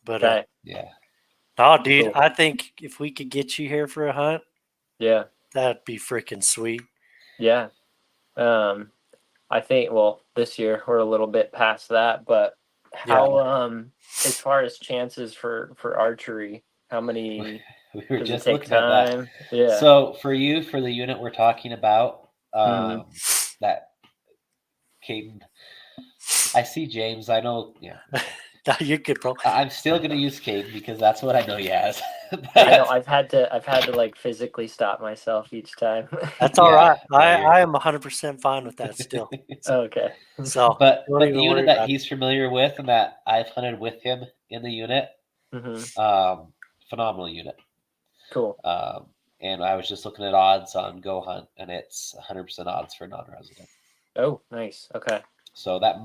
But okay. Yeah. Oh, dude, Cool. I think if we could get you here for a hunt, Yeah. that'd be freaking sweet. Yeah. I think, well, this year we're a little bit past that, but how as far as chances for archery, how many We were does just it take looking at that. time? Yeah. So for the unit we're talking about, that Caden, I see James. I know. Yeah. You could probably. I'm still going to use Caden because that's what I know he has. I know I've had to like physically stop myself each time. That's all right. I am 100% fine with that still. Okay. So, but don't the even unit worry that about he's familiar with and that I've hunted with him in the unit, phenomenal unit. Cool. And I was just looking at odds on Go Hunt, and it's 100% odds for non-resident. Oh, nice. Okay. So that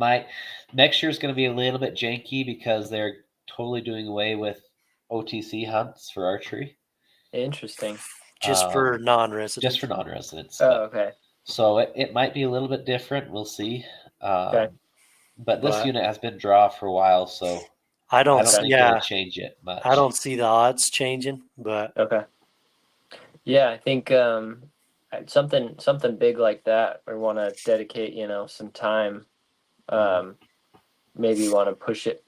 next year is going to be a little bit janky because they're totally doing away with OTC hunts for archery. Interesting. Just for non-residents. Just for non-residents. Oh, okay. So it might be a little bit different. We'll see. Okay. But this unit has been draw for a while, so I don't think it'll change it much. I don't see the odds changing, but okay. Yeah, I think something big like that. We want to dedicate, some time. Maybe want to push it.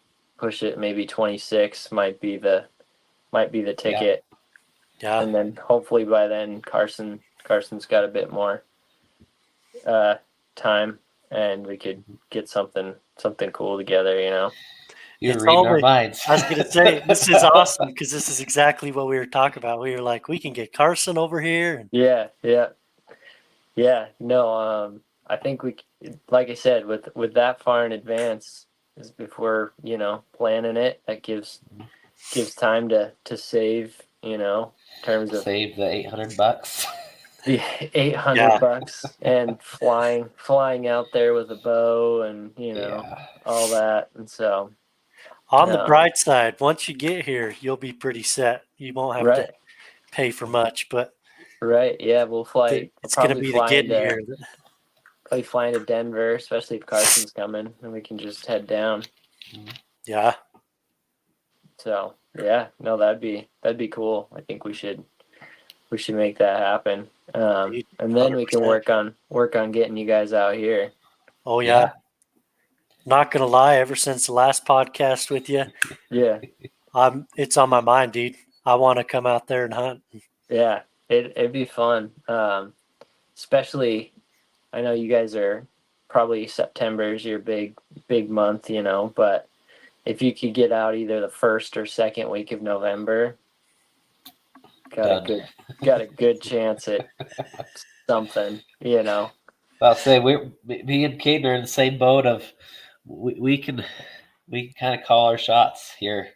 Maybe 26 might be the ticket, Yeah. and then hopefully by then Carson's got a bit more time, and we could get something cool together. You're It's reading our always, minds. I was going to say, this is awesome because this is exactly what we were talking about. We were like, we can get Carson over here. And Yeah, yeah, yeah. No, I think like I said, with that far in advance, if we're planning it, that gives time to save. In terms of Save the $800. the 800 Yeah. bucks and flying out there with a bow and Yeah. all that, and so On the um, bright side, once you get here, you'll be pretty set. You won't have to right, pay for much, but yeah, we'll it's going to probably be the fly getting into here. Denver, especially if Carson's coming, and we can just head down. Yeah. So yeah, no, that'd be cool. I think we should make that happen, Dude, and then we can 100%. work on getting you guys out here. Oh, yeah. Not going to lie, ever since the last podcast with you, Yeah, it's on my mind, dude. I want to come out there and hunt. yeah, it'd be fun. Especially, I know you guys are probably September's your big month, but if you could get out either the first or second week of November, got Done. a good chance at something, I'll say me and Caden are in the same boat of we can kind of call our shots here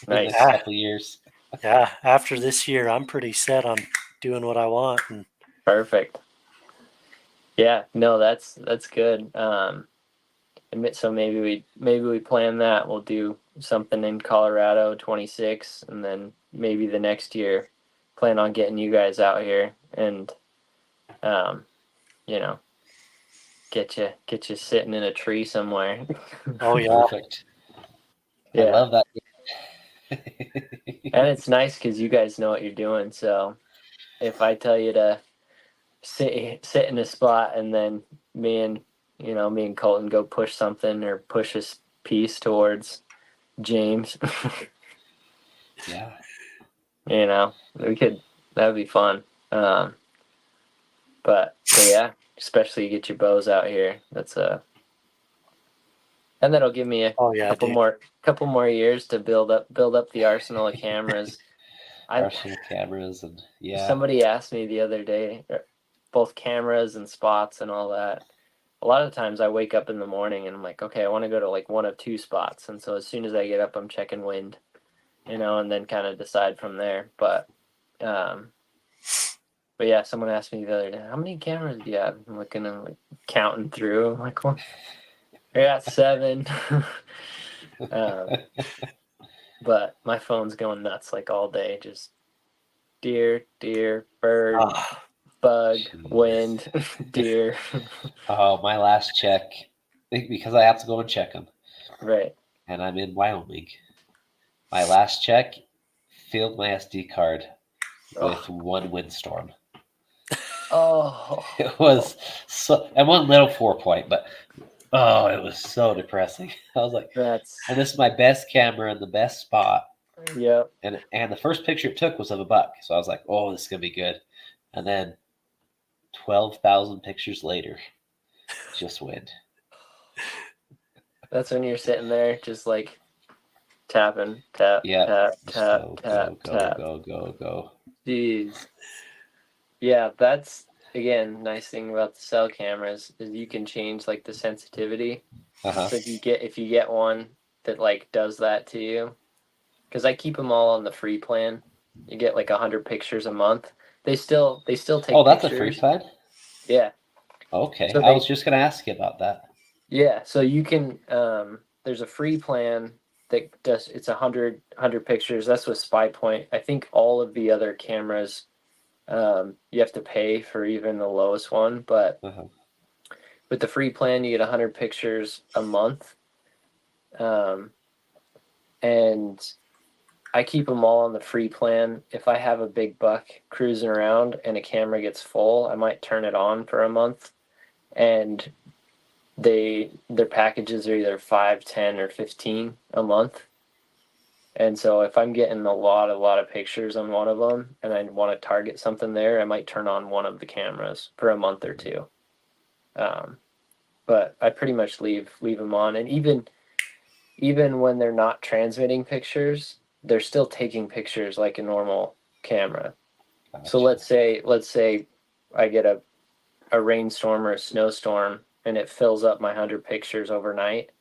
in the Nice. next couple of years. Yeah. After this year, I'm pretty set on doing what I want. And Perfect. Yeah, no, that's good. So maybe we plan that. We'll do something in Colorado 26, and then maybe the next year plan on getting you guys out here and you know, get you sitting in a tree somewhere. oh, yeah. Perfect. Yeah. I love that. And it's nice because you guys know what you're doing. So if I tell you to sit in a spot, and then me and Colton go push something or push a piece towards James, Yeah. that'd be fun. But yeah, especially you get your bows out here. And that'll give me a Oh, yeah, dude. couple more years to build up the arsenal of cameras. Arsenal cameras and Somebody asked me the other day, both cameras and spots and all that. A lot of times I wake up in the morning and I'm like, okay, I want to go to like one of two spots. And so as soon as I get up, I'm checking wind, and then kind of decide from there. But yeah, someone asked me the other day, how many cameras do you have? I'm looking and like counting through. I'm like, well, I got 7. But my phone's going nuts like all day. Just deer, bird, Ah, bug, Jeez. wind, deer. Oh, my last check, because I have to go and check them, Right. and I'm in Wyoming. My last check filled my SD card with one windstorm. Oh. It was and one little 4-point, but it was so depressing. I was like, and this is my best camera in the best spot. Yep. And the first picture it took was of a buck, so I was like, oh, this is gonna be good. And then 12,000 pictures later, just wind. That's when you're sitting there just like tapping, tap, Yeah, tap, just tap, go, tap, go, tap. go. Jeez. Yeah, that's again nice thing about the cell cameras is you can change like the sensitivity. Uh-huh. So if you get one that like does that to you, because I keep them all on the free plan. You get like 100 pictures a month. They still take Oh, that's pictures. a free plan? Yeah. Okay. So I was just gonna ask you about that. Yeah, so you can there's a free plan that does it's 100 pictures. That's with Spy Point. I think all of the other cameras you have to pay for even the lowest one, but Uh-huh. with the free plan you get 100 pictures a month. And I keep them all on the free plan. If I have a big buck cruising around and a camera gets full, I might turn it on for a month. And their packages are either 5, 10, or 15 a month. And so if I'm getting a lot of pictures on one of them and I want to target something there, I might turn on one of the cameras for a month or two. But I pretty much leave them on, and even when they're not transmitting pictures, they're still taking pictures like a normal camera. Gotcha. So let's say I get a rainstorm or a snowstorm and it fills up my 100 pictures overnight.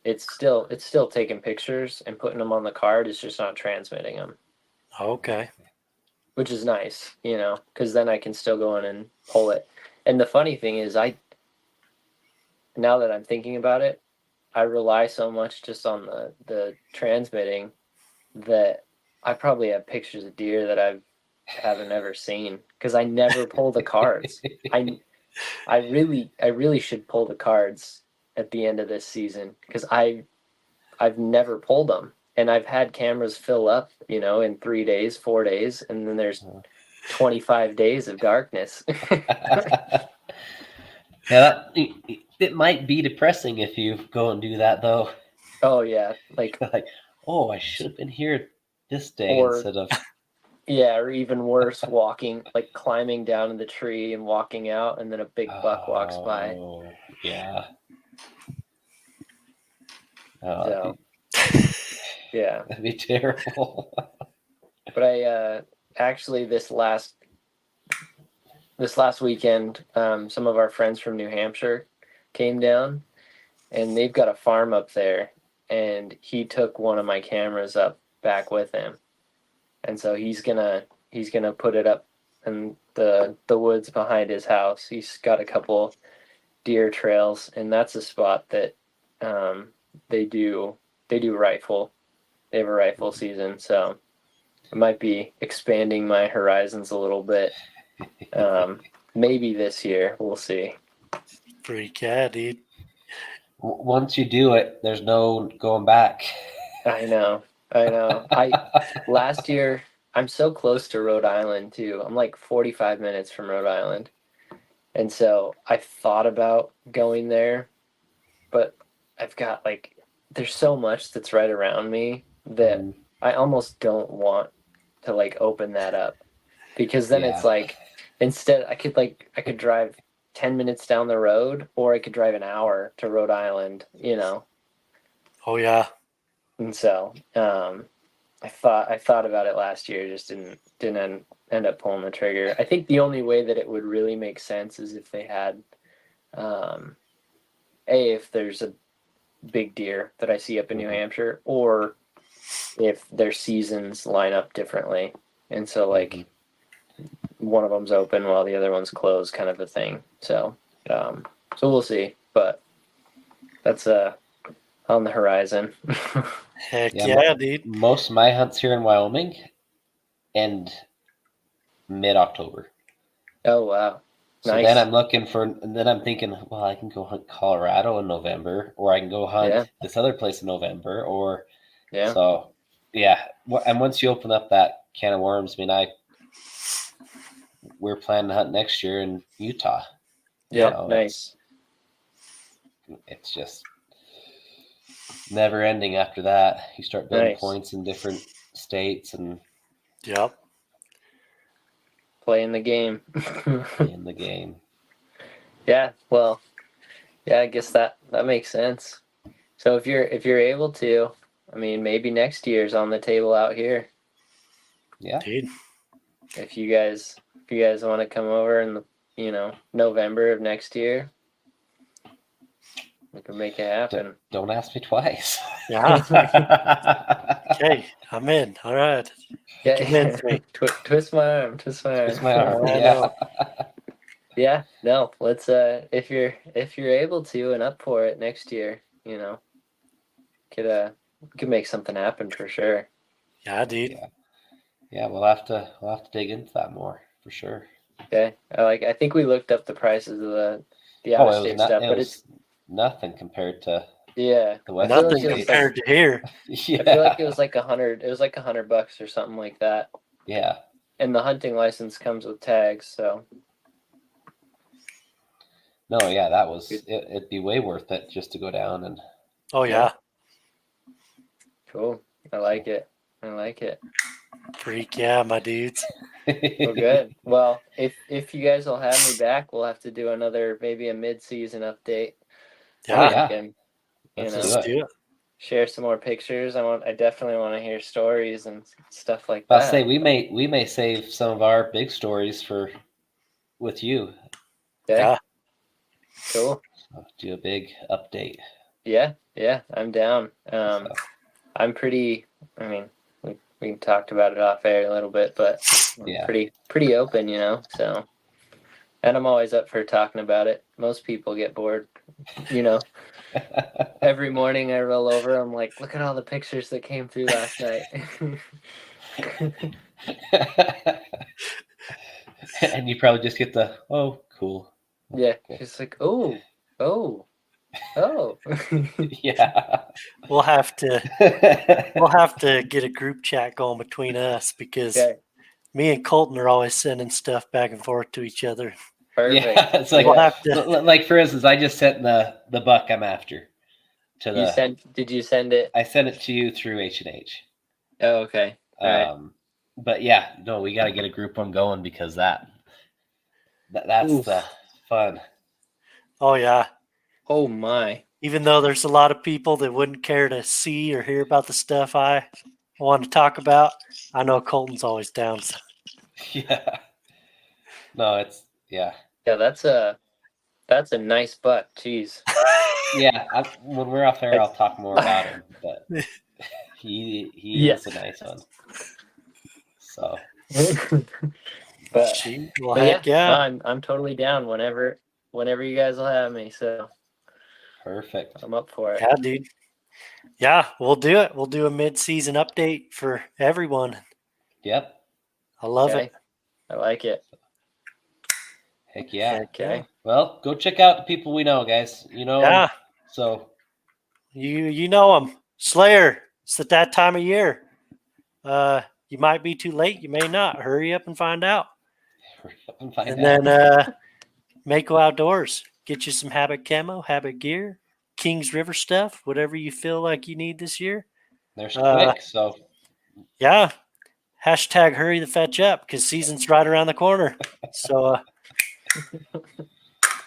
It's still taking pictures and putting them on the card. It's just not transmitting them, Okay. which is nice, because then I can still go in and pull it. And the funny thing is, now that I'm thinking about it, I rely so much just on the transmitting that I probably have pictures of deer that haven't ever seen because I never pull the cards. I really should pull the cards at the end of this season because I've never pulled them, and I've had cameras fill up, in 3 days, 4 days, and then there's 25 days of darkness. Yeah, it might be depressing if you go and do that, though. Oh yeah, like oh, I should have been here this day Or- instead of. yeah, or even worse, climbing down in the tree and walking out, and then a big buck walks by. Oh, yeah. So, yeah. That'd be terrible. But I actually this last weekend, some of our friends from New Hampshire came down, and they've got a farm up there, and he took one of my cameras up back with him, and so he's gonna put it up in the woods behind his house. He's got a couple deer trails, and that's a spot that they do rifle. They have a rifle season, so I might be expanding my horizons a little bit. Maybe this year, we'll see. Freak yeah, dude. Once you do it, there's no going back. I know. Last year, I'm so close to Rhode Island too. I'm like 45 minutes from Rhode Island. And so I thought about going there, but I've got there's so much that's right around me that I almost don't want to open that up, because then it's instead I could drive 10 minutes down the road, or I could drive an hour to Rhode Island, Oh yeah. And so I thought about it last year, just didn't end up pulling the trigger. I think the only way that it would really make sense is if they had if there's a big deer that I see up in New Hampshire, or if their seasons line up differently, and so one of them's open while the other one's closed, kind of a thing. So we'll see, but that's on the horizon. Heck yeah, dude. Most of my hunts here in Wyoming end mid-October. Oh wow. So Nice. then I'm thinking, well, I can go hunt Colorado in November, or I can go hunt this other place in November, or so yeah. And once you open up that can of worms, I mean, we're planning to hunt next year in Utah. Yeah, nice. It's just never ending after that. You start building points in different states and playing the game. Playing the game. Yeah, well, yeah, I guess that makes sense. So if you're able to, I mean, maybe next year's on the table out here. Yeah. Dude. If you guys want to come over in the November of next year, we can make it happen. Don't ask me twice. Yeah. Okay, I'm in. All right. Yeah. Convince me. Twist my arm. Twist my arm. Twist my arm. I Yeah. know. Yeah. No. Let's. If you're able to and up for it next year, could make something happen for sure. Yeah, dude. Yeah. We'll have to dig into that more for sure. Okay. I think we looked up the prices of the out of state stuff, but it's nothing compared to Yeah. The West Nothing it was compared to here. Yeah. I feel like it was like $100. It was like $100 or something like that. Yeah. And the hunting license comes with tags, so No, yeah, that was it'd be way worth it just to go down and Oh yeah, cool. I like it. I like it. freak yeah, my dudes. Well, good. Well, if you guys will have me back, we'll have to do another maybe a mid-season update. Oh, Yeah, yeah. And, Let's know, do let's it. do it. share some more pictures. I definitely want to hear stories and stuff like I'll that. say we may save some of our big stories for with you. Okay. Yeah. Cool. So do a big update. Yeah, I'm down. So, I'm pretty. I mean, we talked about it off air a little bit, but I'm yeah. pretty open, you know. So, and I'm always up for talking about it. Most people get bored, you know. Every morning I roll over, I'm like, look at all the pictures that came through last night. And you probably just get the cool. Yeah, Okay. just like oh. Yeah. We'll have to get a group chat going between us because Okay, me and Colton are always sending stuff back and forth to each other. perfect. Yeah, it's like We'll have to. like for instance, I just sent the buck I'm after to You the. sent? Did you send it? I sent it to you through H&H. Oh, okay. All right. But yeah, no, we got to get a group one going because that's Oof. the fun. Oh yeah. Oh my. Even though there's a lot of people that wouldn't care to see or hear about the stuff I want to talk about, I know Colton's always down. Yeah. No, it's yeah. Yeah, that's a nice buck. Jeez. Yeah, when we're off there, I'll talk more about him. But he Yeah. is a nice one. So but Shoot, well, but heck yeah. I'm totally down whenever you guys will have me. So perfect. I'm up for it. Yeah, dude. Yeah, we'll do it. We'll do a mid-season update for everyone. Yep. I love Okay. it. I like it. Heck yeah. Okay. Well, go check out the people we know, guys. You know. Yeah, So you know them. Slayer. It's at that time of year. You might be too late. You may not. Hurry up and find out. hurry up and find And out. then MAHCO Outdoors. Get you some Habit camo, Habit gear, Kings River stuff, whatever you feel like you need this year. They're quick, so Yeah. Hashtag hurry the fetch up because season's right around the corner. So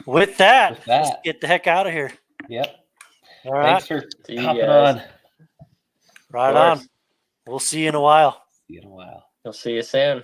with that, let's get the heck out of here. Yep. All right. Thanks for See you hopping guys. on. Right Of course. on. We'll see you in a while. See you in a while. I'll see you soon.